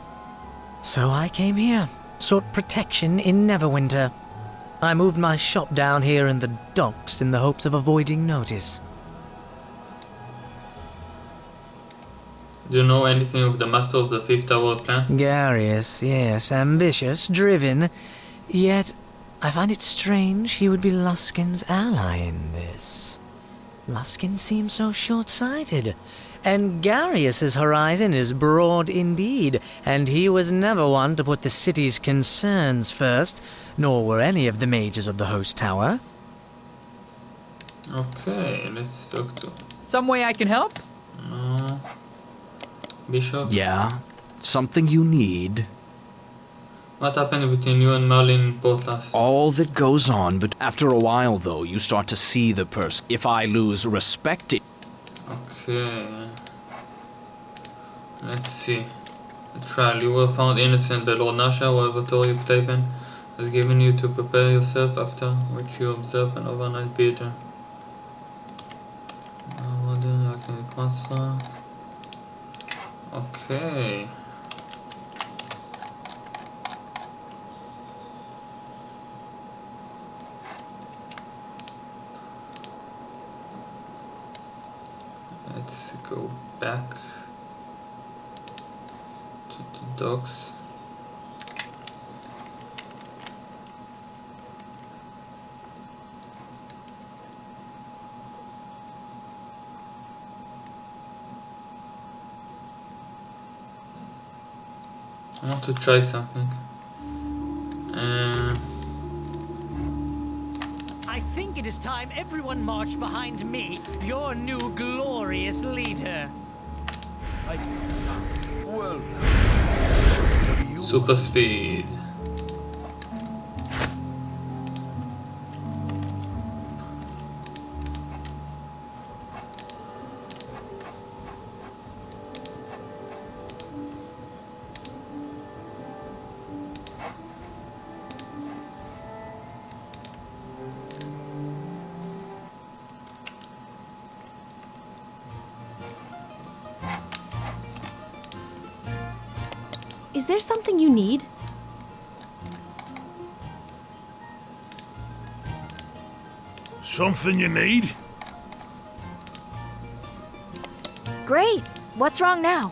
So I came here, sought protection in Neverwinter. I moved my shop down here in the docks in the hopes of avoiding notice. Do you know anything of the Master of the Fifth Tower plan? Garius, yes, ambitious, driven, yet I find it strange he would be Luskin's ally in this. Luskin seems so short-sighted, and Garius's horizon is broad indeed, and he was never one to put the city's concerns first, nor were any of the mages of the host tower. Okay, let's talk to... Some way I can help? No... Bishop? Yeah? Something you need? What happened between you and Merlin in Portlas? All that goes on, but after a while, though, you start to see the person. If I lose respect... Okay... Let's see. The trial. You were found innocent by Lord Nasha, however Tori Plaven has given you to prepare yourself, after which you observe an overnight vigil. Okay. Let's go back to the docks. I want to try something. I think it is time everyone marched behind me, your new glorious leader. Well, Super speed. Is there something you need? something you need? Great! What's wrong now?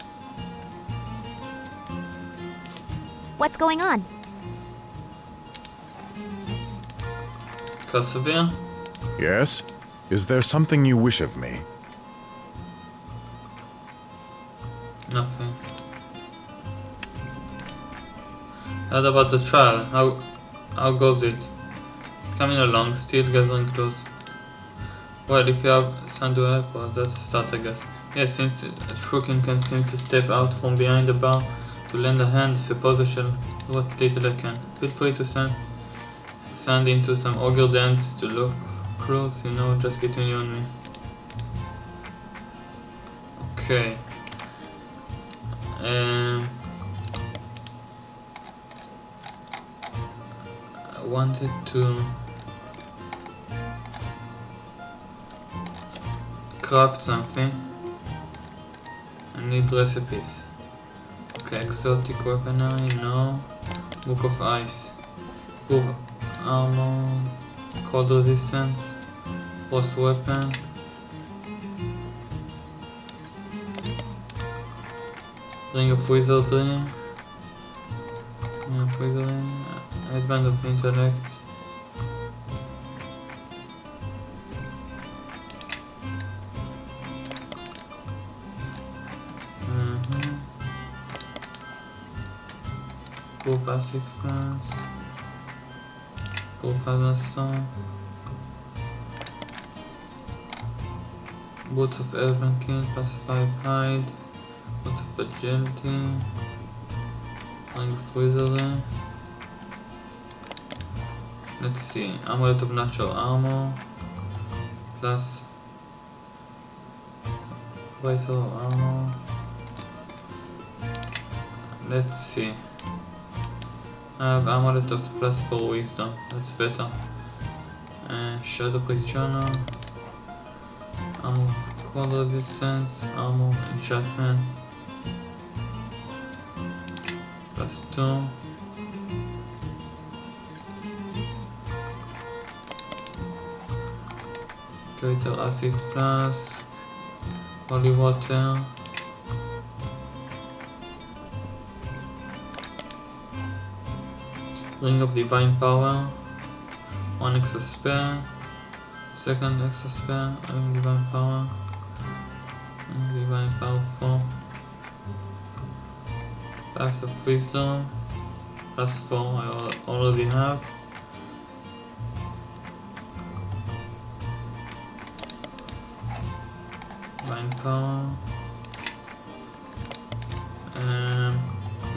What's going on? Kasavir? Yes? Is there something you wish of me? Nothing. How about the trial? How goes it? It's coming along, still gathering close. Well, if you have Sandu help, well, that's a start, I guess. Yes, since Shrukin can seem to step out from behind the bar to lend a hand, I suppose I shall do what little I can. Feel free to send into some ogre dance to look close, you know, just between you and me. Okay. I wanted to craft something. I need recipes. Okay, exotic weaponry, no. Book of Ice. Proof armor, cold resistance, frost weapon. Ring of Wizardry. Ring of Wizardry. Headband of Intellect. Proof Acid Flask. Proof Other Stone. Boots of Elven King, +5 hide. Boots of agility. Ring of wizardry. Let's see. Amulet of natural armor. Plus bracer of armor. Let's see. I have amulet of +4 wisdom. That's better. Shadow Prisoner. Armor of cold resistance. Armor enchantment. +2. Greater acid flask. Holy water. Ring of divine power. 1 extra spare. Second extra spare. Ring of divine power. Ring of divine power 4. Pact of wisdom. +4 I already have. Divine power.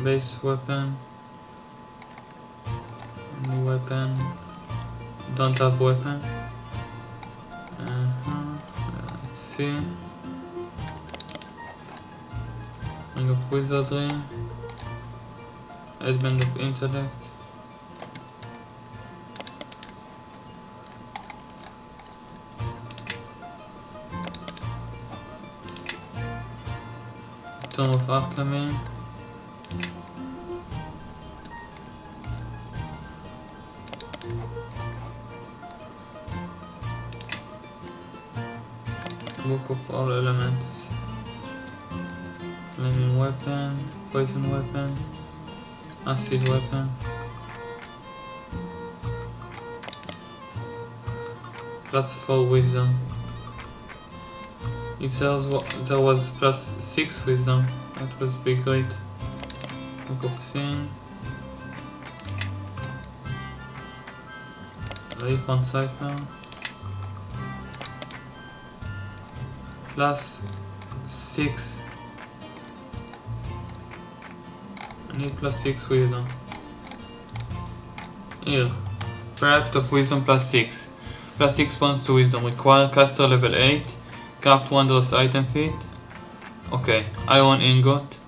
Base weapon. New weapon. Don't have weapon. Let's see. Ring of wizardry. Headband of intellect. Tome of alchemy. Book of all elements. Flaming weapon, poison weapon, acid weapon. +4 wisdom. If there was +6 wisdom, that would be great. Book of Sin. Leaf on Cipher. +6. I need +6 wisdom. Here. Pact of wisdom +6. +6 points to wisdom. Require caster level 8. Craft wondrous item feat. Okay. Iron ingot.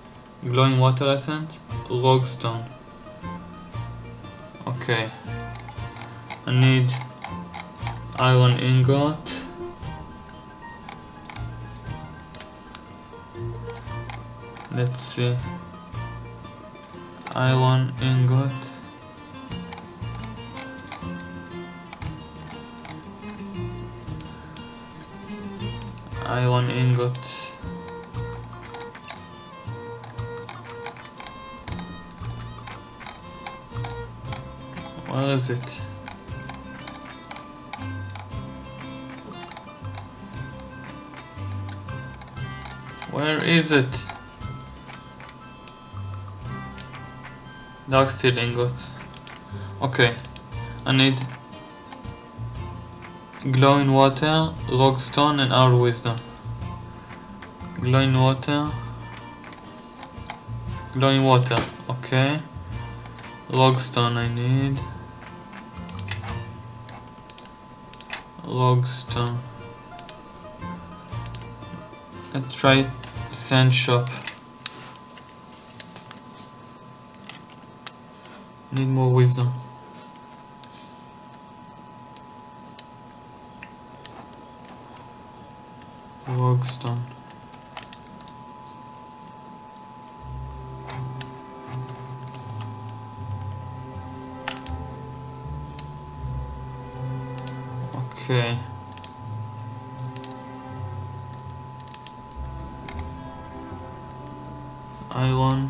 Glowing water essence. Rogue stone. Okay. I need iron ingot. Let's see. Iron ingot. Iron ingot. Where is it? Where is it? Dark steel ingot. Okay. I need glowing water, rock stone and our wisdom. Glowing water. Glowing water. Okay. Rock stone I need. Rock stone. Let's try sand shop. Need more wisdom. Rock stone. Okay. Iron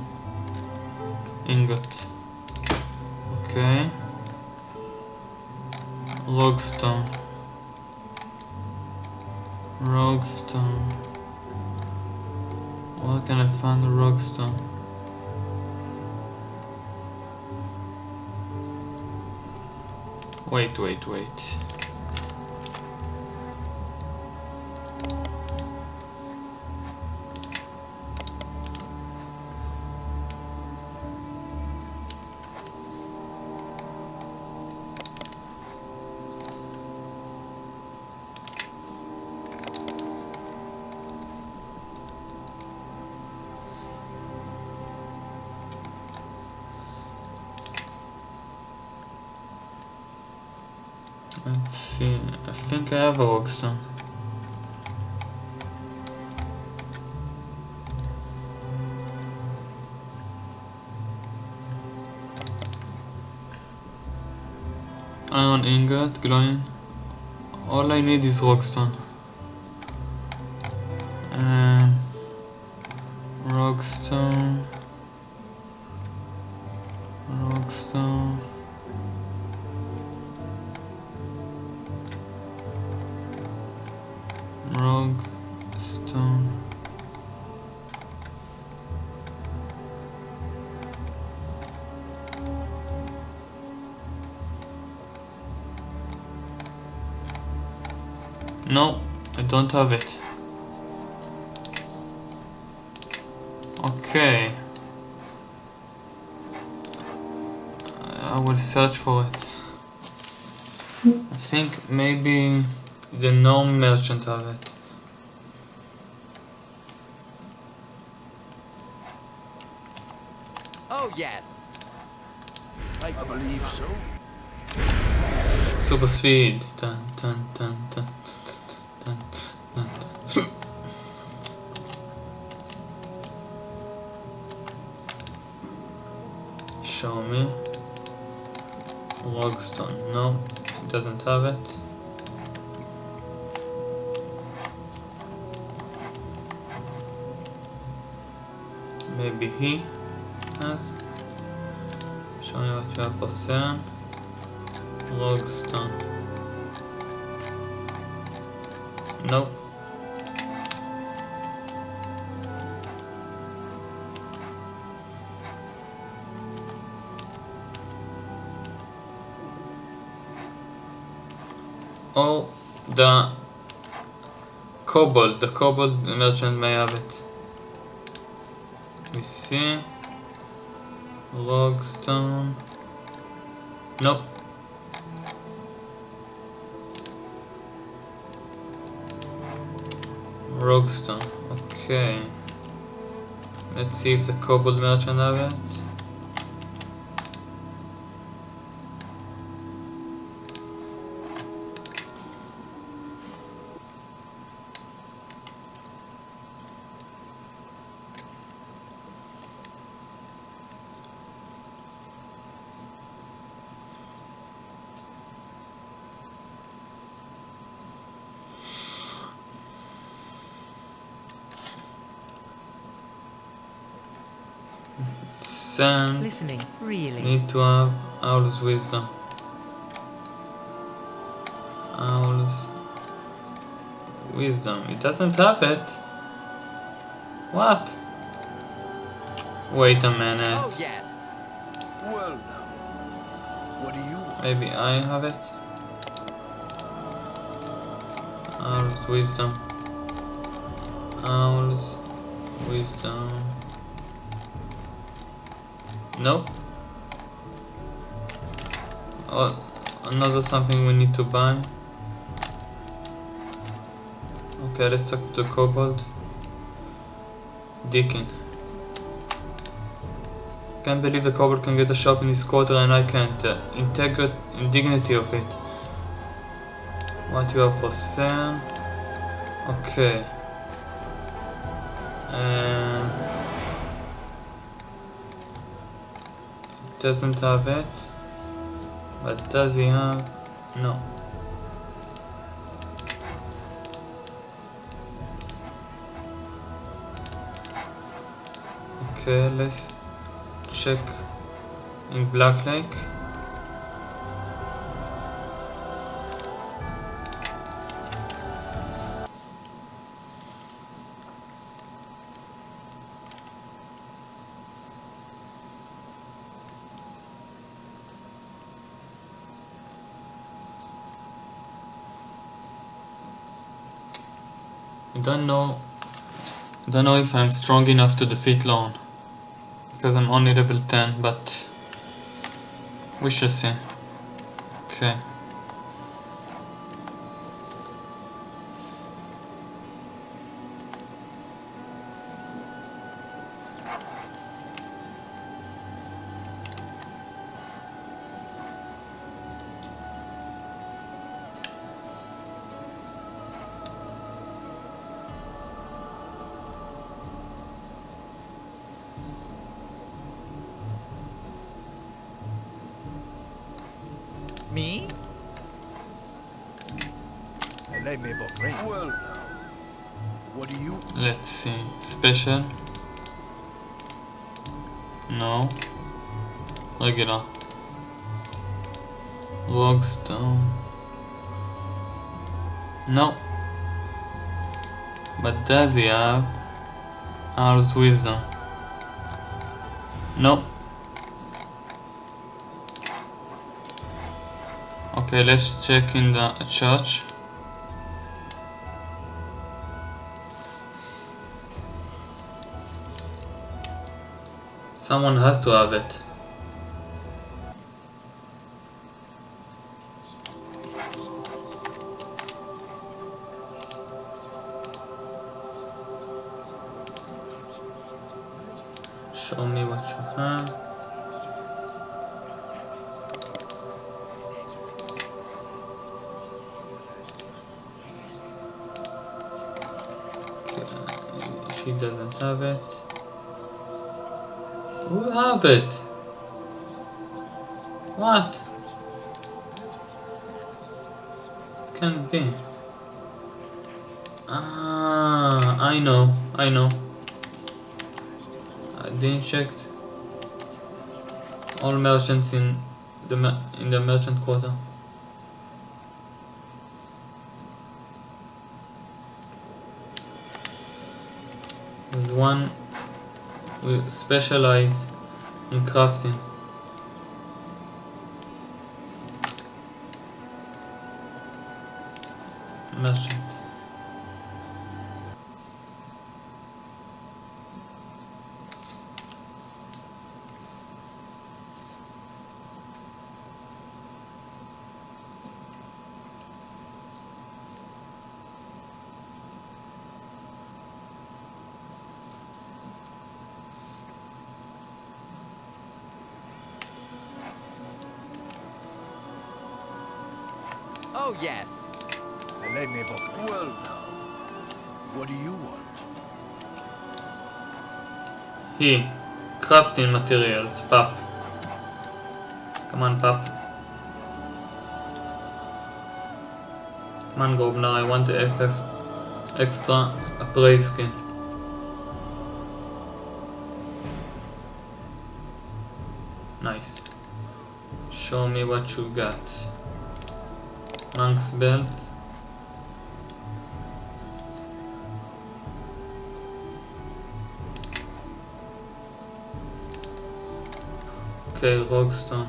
ingot. Okay. Rock stone. Rock stone. Where can I find the rock stone? Wait. Let's see, I think I have a rockstone. Iron ingot, glowing. All I need is rockstone. Rockstone. Rockstone. Rockstone. No, I don't have it. Okay. I will search for it. I think maybe the gnome merchant have it. Oh, yes. I believe so. Super speed. Dun, dun, dun, dun, dun, dun, dun. Show me. Logstone. No, it doesn't have it. Maybe he has. Show me what you have for sale. Logstone. Nope. Oh, the kobold merchant may have it. We see. Logstone. Nope. Roguestone. Okay. Let's see if the kobold merchant have it. Sand. Listening, really. Need to have Owl's wisdom. Owl's wisdom. It doesn't have it. What? Wait a minute. Oh, yes. Well now, what do you want? Maybe I have it. Owl's wisdom. Owl's wisdom. Nope. Oh, another something we need to buy. Okay, let's talk to the kobold. Deacon. Can't believe the kobold can get a shop in his quarter and I can't. Indignity of it. What you have for sale? Okay. Doesn't have it. But does he have? No. Okay, let's check in Black Lake. I don't know if I'm strong enough to defeat Lone, because I'm only level 10, but we shall see. Okay. Well, now, what do you... Let's see. Special. No. Regular. Rockstone. No. But does he have Ars Wisdom? No. Okay, let's check in the church. Someone has to have it. Show me what you have. Okay, she doesn't have it. Who have it? What? It can't be. Ah, I know. I didn't check all merchants in the merchant quarter. There's one we specialize in crafting. Merchant. Oh, yes. Well, now, what do you want? He. Crafting materials. Pap. Come on, Pap. Come on, Gobner. I want the extra appraise skin. Nice. Show me what you got. Monk's belt. Okay, rockstone.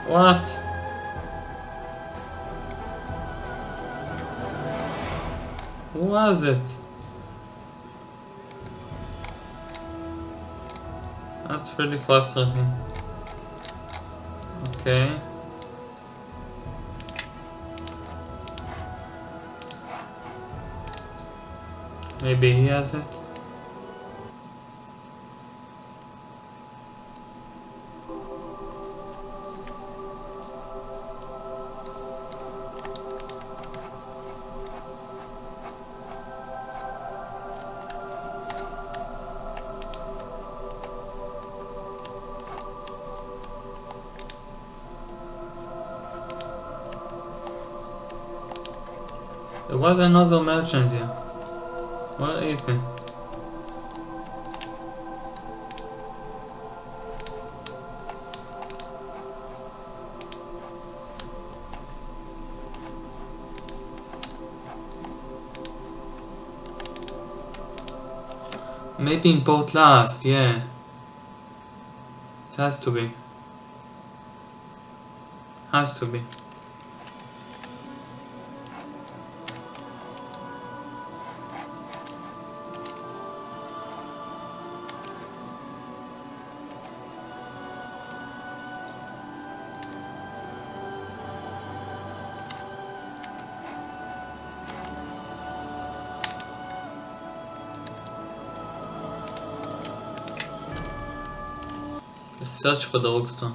What? Who was it? That's really frustrating. Okay. Maybe he has it. There was another merchant here. Where is he? Maybe in Port Last, yeah. It has to be. Has to be. Let's search for the rockstone.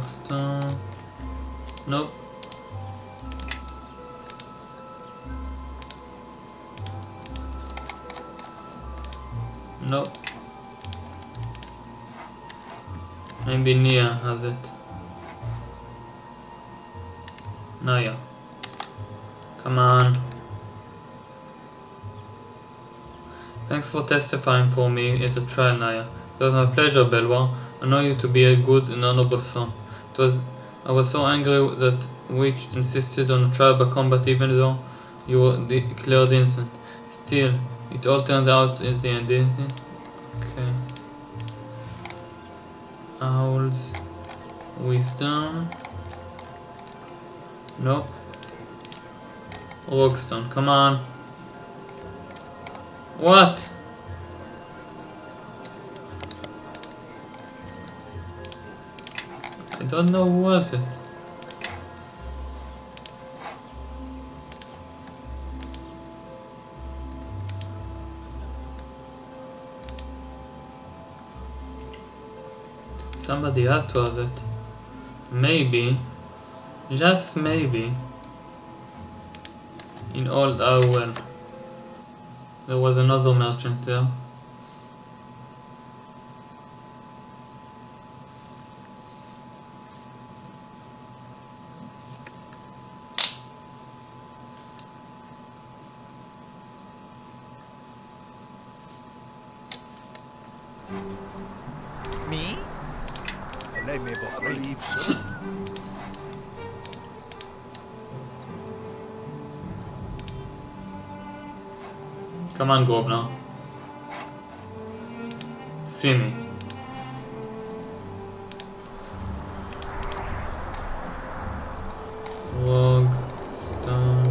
Rockstone. Nope. Nope. Maybe Nia has it. Naya. Come on. Thanks for testifying for me at the trial, Naya. It was my pleasure, Belwa. I know you to be a good and honorable son. I was so angry that Witch insisted on a trial by combat even though you were declared innocent. Still, it all turned out at the end, didn't it? Okay. Owl's Wisdom. Nope. Rockstone, come on. What? I don't know who was it. Somebody else was it. Maybe, just maybe, in Old Owl there was another merchant there. Me? Let me believe so. Come on, go up now. See me. Log, stone.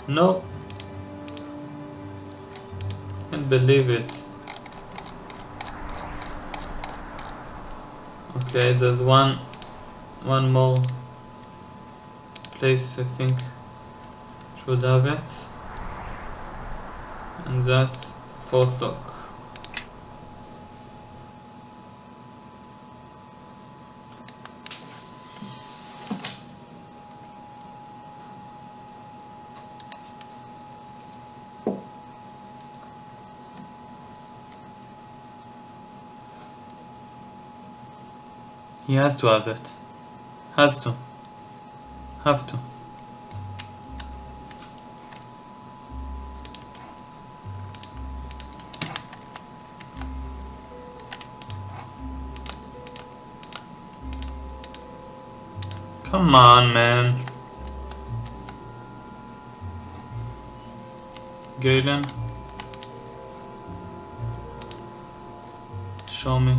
Nope. Can't believe it. Okay, there's one more place I think should have it, and that's fourth lock. He has to have it. Has to. Have to. Come on, man. Galen. Show me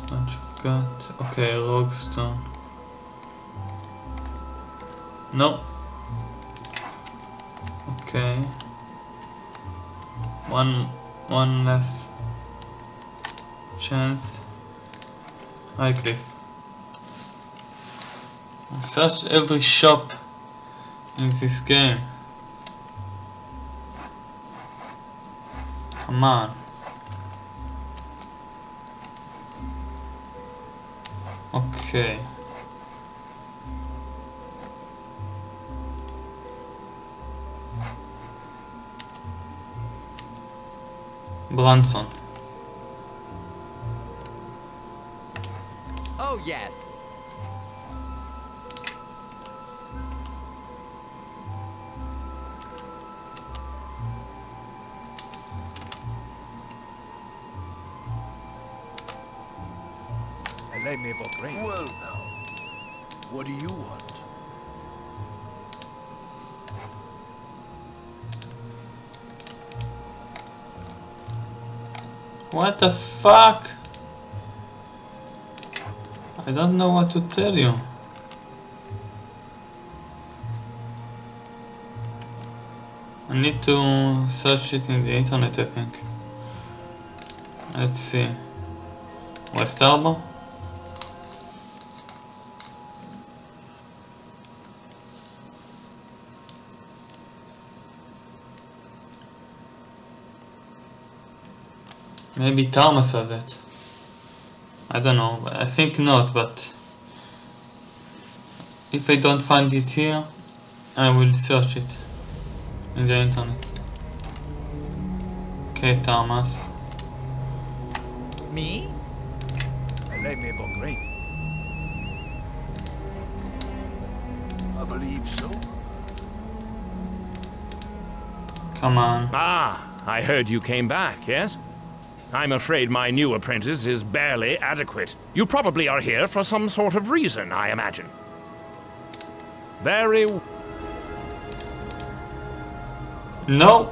what you've got. Okay, Rockstone. No. Okay. One last chance. Highcliff. I searched every shop in this game. Come on. Okay. Branson. Oh, yes. Well now, what do you want? What the fuck? I don't know what to tell you. I need to search it in the internet, I think. Let's see. West Harbor? Maybe Thomas has it. I don't know, I think not, but if I don't find it here, I will search it in the internet. Okay, Thomas. Me? I believe so. Come on. Ah, I heard you came back, yes? I'm afraid my new apprentice is barely adequate. You probably are here for some sort of reason, I imagine. Very... No!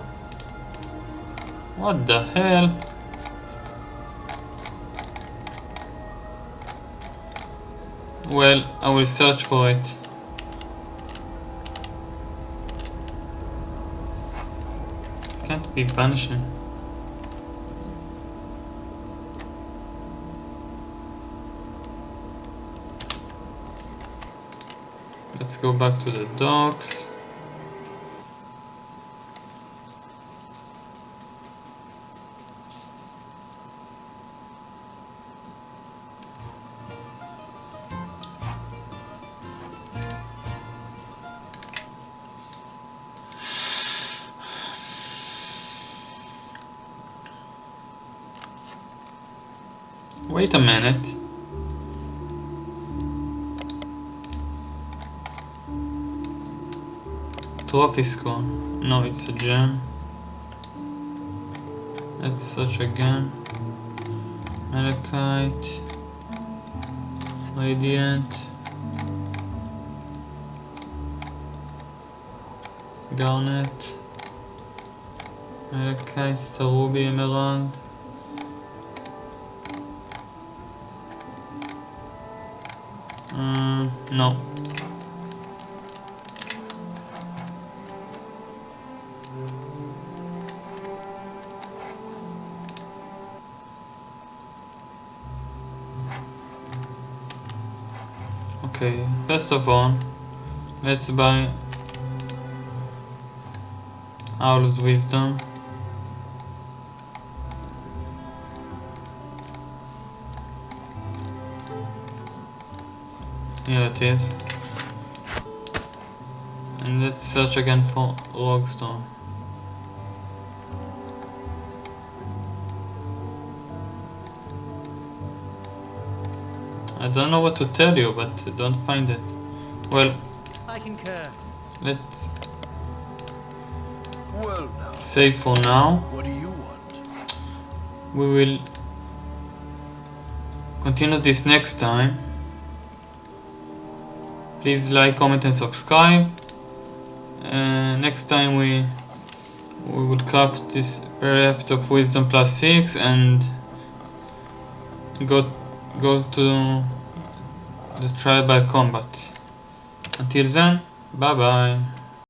What the hell? Well, I will search for it. Can't be vanishing. Let's go back to the docks. Wait a minute. Trophy score. No, it's a gem. Let's search again. Malachite. Radiant. Garnet. Malachite, it's a ruby emerald. No. Okay, first of all, let's buy Owl's Wisdom. Here it is. And let's search again for Roguestone. I don't know what to tell you, but I don't find it. Well, I concur. Let's Well now, save for now. what do you want? We will continue this next time. Please like, comment and subscribe. Next time we will craft this Percept of Wisdom +6 and go to the trial by combat. Until then, bye bye.